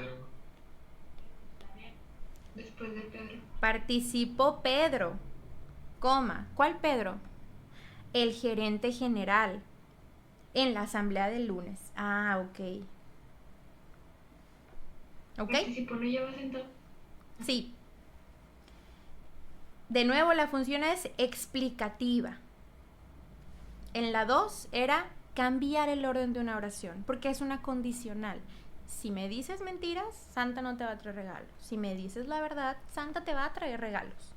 Después de Pedro. Participó Pedro, coma. ¿Cuál Pedro? El gerente general en la asamblea del lunes. Ah, ok. ¿Ok? Participó, no lleva acento. Sí. De nuevo, la función es explicativa. En la 2 era cambiar el orden de una oración, porque es una condicional. Si me dices mentiras, Santa no te va a traer regalos. Si me dices la verdad, Santa te va a traer regalos.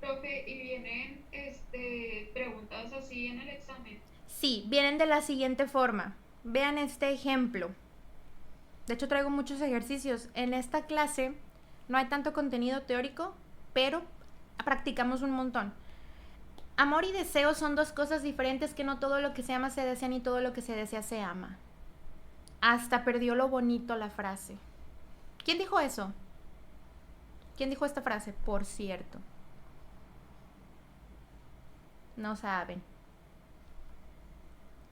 Profe, ¿y vienen preguntas así en el examen? Sí, vienen de la siguiente forma. Vean este ejemplo. De hecho, traigo muchos ejercicios. En esta clase no hay tanto contenido teórico, pero practicamos un montón. Amor y deseo son dos cosas diferentes, que no todo lo que se ama se desea ni todo lo que se desea se ama. Hasta perdió lo bonito la frase. ¿Quién dijo eso? ¿Quién dijo esta frase? Por cierto. No saben.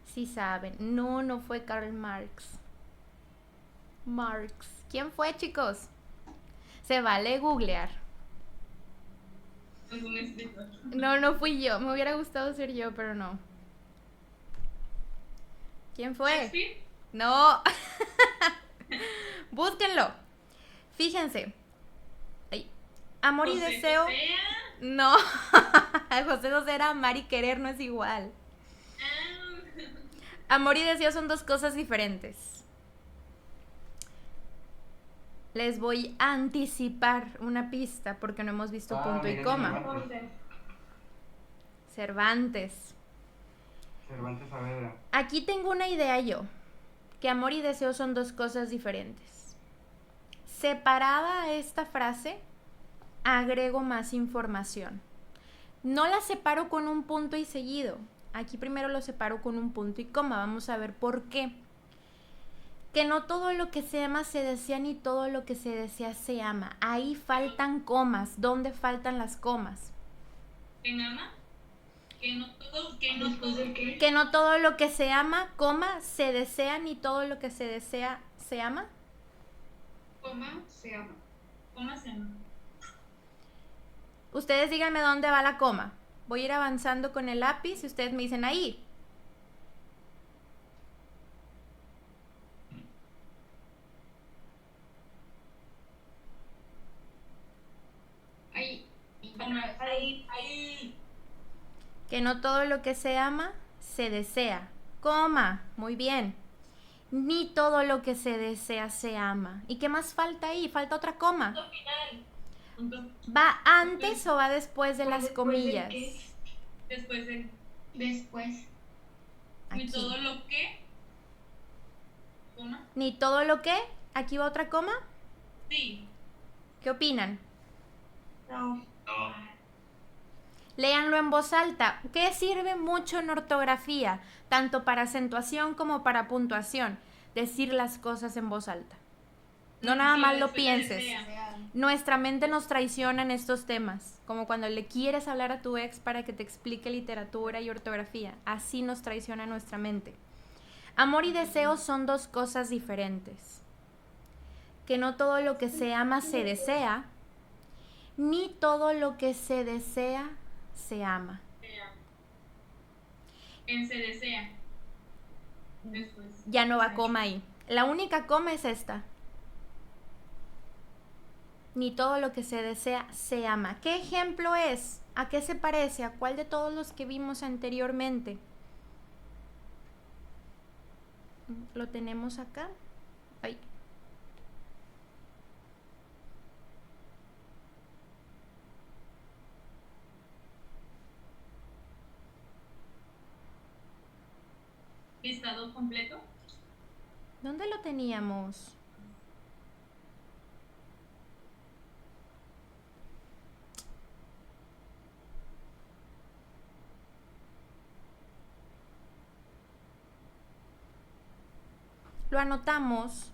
Sí saben. No, no fue Karl Marx. ¿Quién fue, chicos? Se vale googlear. Es un escritor. No fui yo. Me hubiera gustado ser yo, pero no. ¿Quién fue? ¿Shakespeare? No. Búsquenlo. Fíjense. Ay. Amor y José deseo. José. No. José José era amar y querer, no es igual. Amor y deseo son dos cosas diferentes. Les voy a anticipar una pista porque no hemos visto punto y coma. Cervantes. Cervantes Saavedra. Aquí tengo una idea yo, que amor y deseo son dos cosas diferentes. Separada a esta frase, agrego más información. No la separo con un punto y seguido. Aquí primero lo separo con un punto y coma. Vamos a ver por qué. Que no todo lo que se ama se desea ni todo lo que se desea se ama. Ahí faltan comas. ¿Dónde faltan las comas? ¿En ama? Que no todo lo que se ama, coma, se desea ni todo lo que se desea se ama. Coma, se ama. ¿Cómo se llama? Ustedes díganme dónde va la coma. Voy a ir avanzando con el lápiz y ustedes me dicen ahí. Ahí. Que no todo lo que se ama se desea. Coma, muy bien. Ni todo lo que se desea se ama. ¿Y qué más falta ahí? Falta otra coma. ¿Va antes o va después de las comillas? Después. Ni Aquí. todo lo que. ¿Coma? Ni todo lo que. ¿Aquí va otra coma? Sí. ¿Qué opinan? No. Léanlo en voz alta, que sirve mucho en ortografía, tanto para acentuación como para puntuación, decir las cosas en voz alta. No nada más lo pienses. Nuestra mente nos traiciona en estos temas, como cuando le quieres hablar a tu ex para que te explique literatura y ortografía. Así nos traiciona nuestra mente. Amor y deseo son dos cosas diferentes. Que no todo lo que se ama se desea, ni todo lo que se desea se ama. En se desea. Después. Ya no va coma ahí. La única coma es esta. Ni todo lo que se desea se ama. ¿Qué ejemplo es? ¿A qué se parece? ¿A cuál de todos los que vimos anteriormente? Lo tenemos acá. Ay. ¿Listado completo? ¿Dónde lo teníamos? lo anotamos,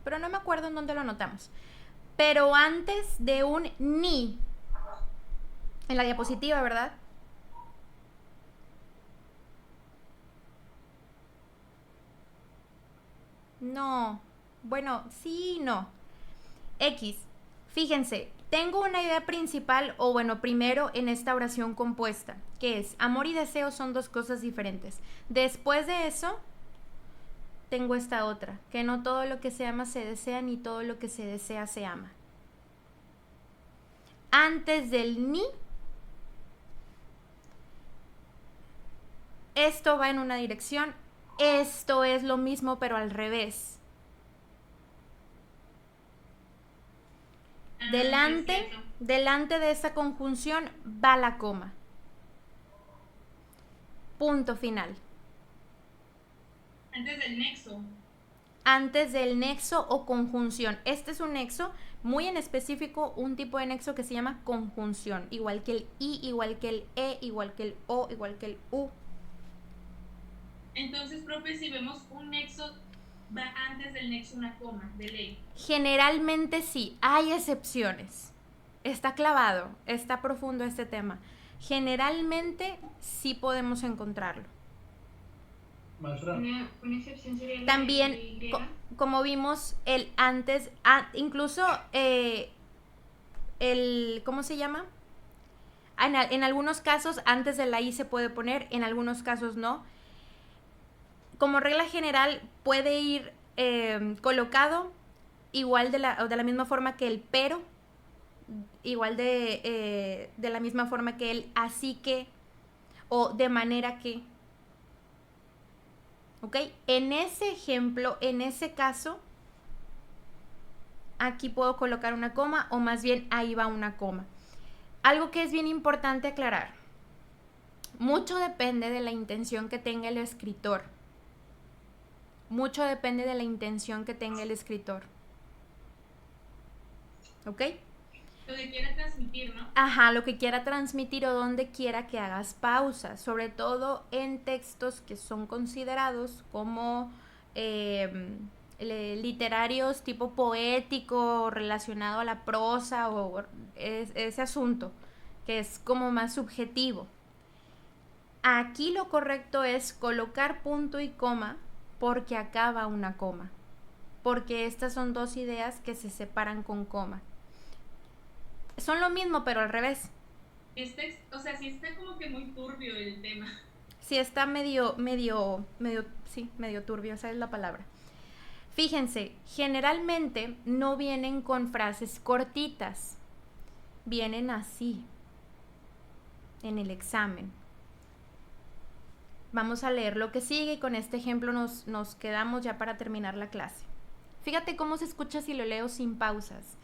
pero no me acuerdo en dónde lo anotamos. Pero antes de un ni, en la diapositiva, ¿verdad? No. Bueno, sí, no. X. Fíjense, tengo una idea principal, o bueno, primero en esta oración compuesta, que es amor y deseo son dos cosas diferentes. Después de eso, tengo esta otra, que no todo lo que se ama se desea, ni todo lo que se desea se ama. Antes del ni, esto va en una dirección, esto es lo mismo pero al revés. Delante de esa conjunción va la coma. Punto final. Antes del nexo. Antes del nexo o conjunción. Este es un nexo muy en específico, un tipo de nexo que se llama conjunción. Igual que el I, igual que el E, igual que el O, igual que el U. Entonces, profe, si vemos un nexo, va antes del nexo una coma, de ley. Generalmente sí, hay excepciones. Está clavado, está profundo este tema. Generalmente sí podemos encontrarlo. Una excepción sería la También, de Y. como vimos, el antes, incluso el, ¿cómo se llama? En algunos casos antes de la I se puede poner, en algunos casos no. Como regla general puede ir colocado igual de la misma forma que el pero, igual de la misma forma que el así que o de manera que. ¿Ok? En ese ejemplo, en ese caso, aquí puedo colocar una coma o más bien ahí va una coma. Algo que es bien importante aclarar. Mucho depende de la intención que tenga el escritor. Mucho depende de la intención que tenga el escritor. ¿Ok? Lo que quiera transmitir, ¿no? Ajá, lo que quiera transmitir o donde quiera que hagas pausas, sobre todo en textos que son considerados como literarios tipo poético, relacionado a la prosa o ese asunto, que es como más subjetivo. Aquí lo correcto es colocar punto y coma porque acaba una coma, porque estas son dos ideas que se separan con coma. Son lo mismo, pero al revés. O sea, sí está como que muy turbio el tema. Sí, está medio turbio, esa es la palabra. Fíjense, generalmente no vienen con frases cortitas. Vienen así, en el examen. Vamos a leer lo que sigue y con este ejemplo nos quedamos ya para terminar la clase. Fíjate cómo se escucha si lo leo sin pausas.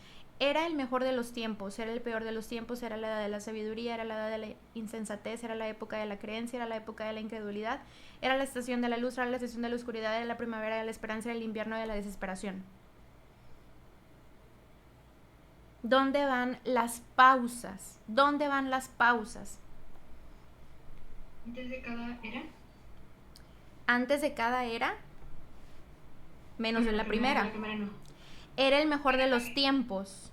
Era el mejor de los tiempos, era el peor de los tiempos, era la edad de la sabiduría, era la edad de la insensatez, era la época de la creencia, era la época de la incredulidad, era la estación de la luz, era la estación de la oscuridad, era la primavera de la esperanza, era el invierno de la desesperación. ¿Dónde van las pausas? ¿Dónde van las pausas? Antes de cada era. Antes de cada era, menos en la primera. La primera no. Era el mejor de los tiempos.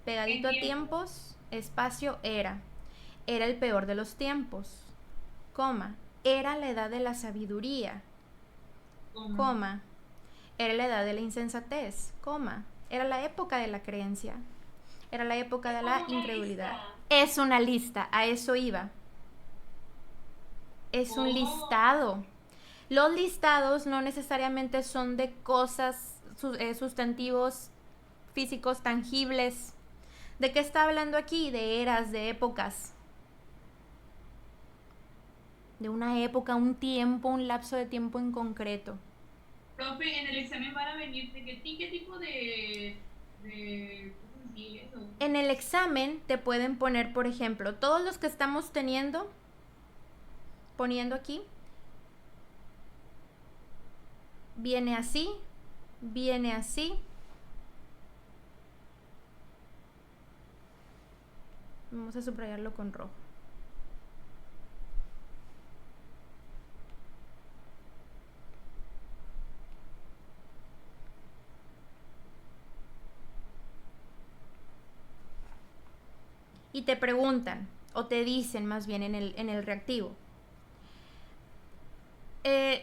Pegadito a tiempos, espacio, era. Era el peor de los tiempos, coma. Era la edad de la sabiduría, coma. Era la edad de la insensatez, coma. Era la época de la creencia. Era la época de la incredulidad. Es una lista, a eso iba. Es un listado. Los listados no necesariamente son de cosas, sustantivos físicos tangibles. ¿De qué está hablando aquí? De eras, de épocas. De una época, un tiempo, un lapso de tiempo en concreto. Profe, en el examen van a venir de qué tipo de en el examen te pueden poner, por ejemplo, todos los que estamos poniendo aquí, viene así, viene así. Vamos a subrayarlo con rojo. y te preguntan, o te dicen más bien en el reactivo,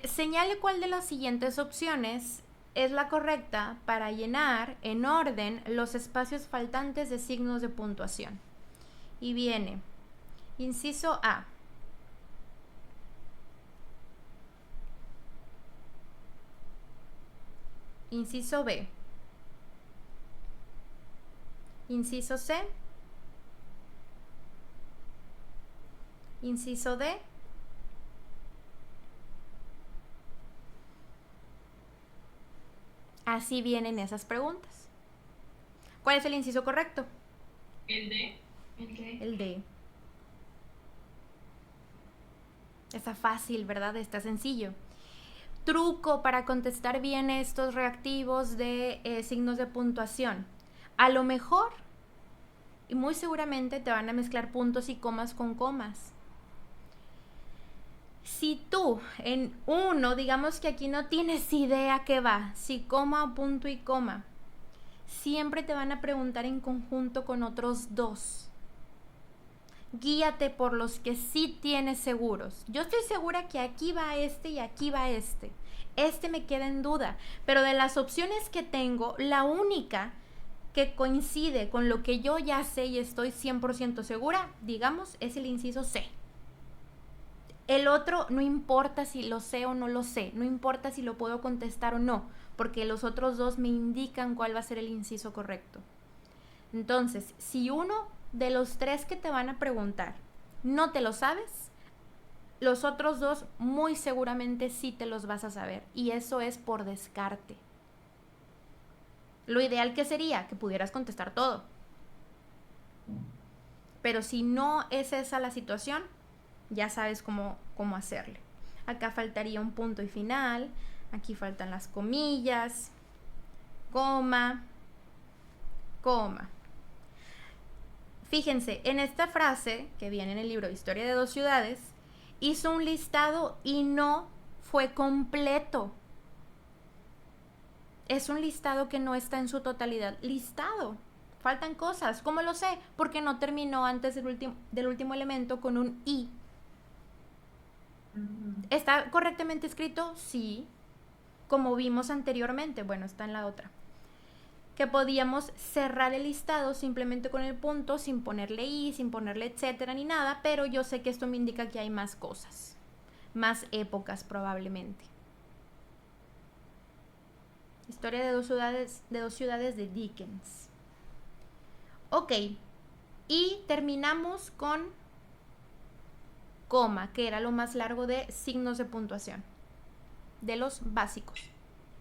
señale cuál de las siguientes opciones es la correcta para llenar en orden los espacios faltantes de signos de puntuación. Y viene, inciso A. Inciso B. Inciso C. Inciso D. Así vienen esas preguntas. ¿Cuál es el inciso correcto? El D. El D. Está fácil, ¿verdad? Está sencillo. Truco para contestar bien estos reactivos de signos de puntuación. A lo mejor, y muy seguramente te van a mezclar puntos y comas con comas. Si tú en uno, digamos que aquí no tienes idea qué va, si coma o punto y coma, siempre te van a preguntar en conjunto con otros dos. Guíate por los que sí tienes seguros. Yo estoy segura que aquí va este y aquí va este. Este me queda en duda, pero de las opciones que tengo, la única que coincide con lo que yo ya sé y estoy 100% segura, digamos, es el inciso C. El otro no importa si lo sé o no lo sé, no importa si lo puedo contestar o no, porque los otros dos me indican cuál va a ser el inciso correcto. Entonces, si uno de los tres que te van a preguntar no te lo sabes, los otros dos muy seguramente sí te los vas a saber, y eso es por descarte. Lo ideal que sería que pudieras contestar todo. Pero si no es esa la situación, ya sabes cómo hacerle. Acá faltaría un punto y final, aquí faltan las comillas, coma, coma. Fíjense, en esta frase que viene en el libro Historia de dos ciudades, hizo un listado y no fue completo. Es un listado que no está en su totalidad listado. Faltan cosas. ¿Cómo lo sé? Porque no terminó antes del último elemento con un I. ¿Está correctamente escrito? Sí. Como vimos anteriormente. Bueno, está en la otra. Que podíamos cerrar el listado simplemente con el punto, sin ponerle I, sin ponerle etcétera ni nada, pero yo sé que esto me indica que hay más cosas, más épocas probablemente. Historia de dos ciudades de Dickens. Ok, y terminamos con coma, que era lo más largo de signos de puntuación, de los básicos.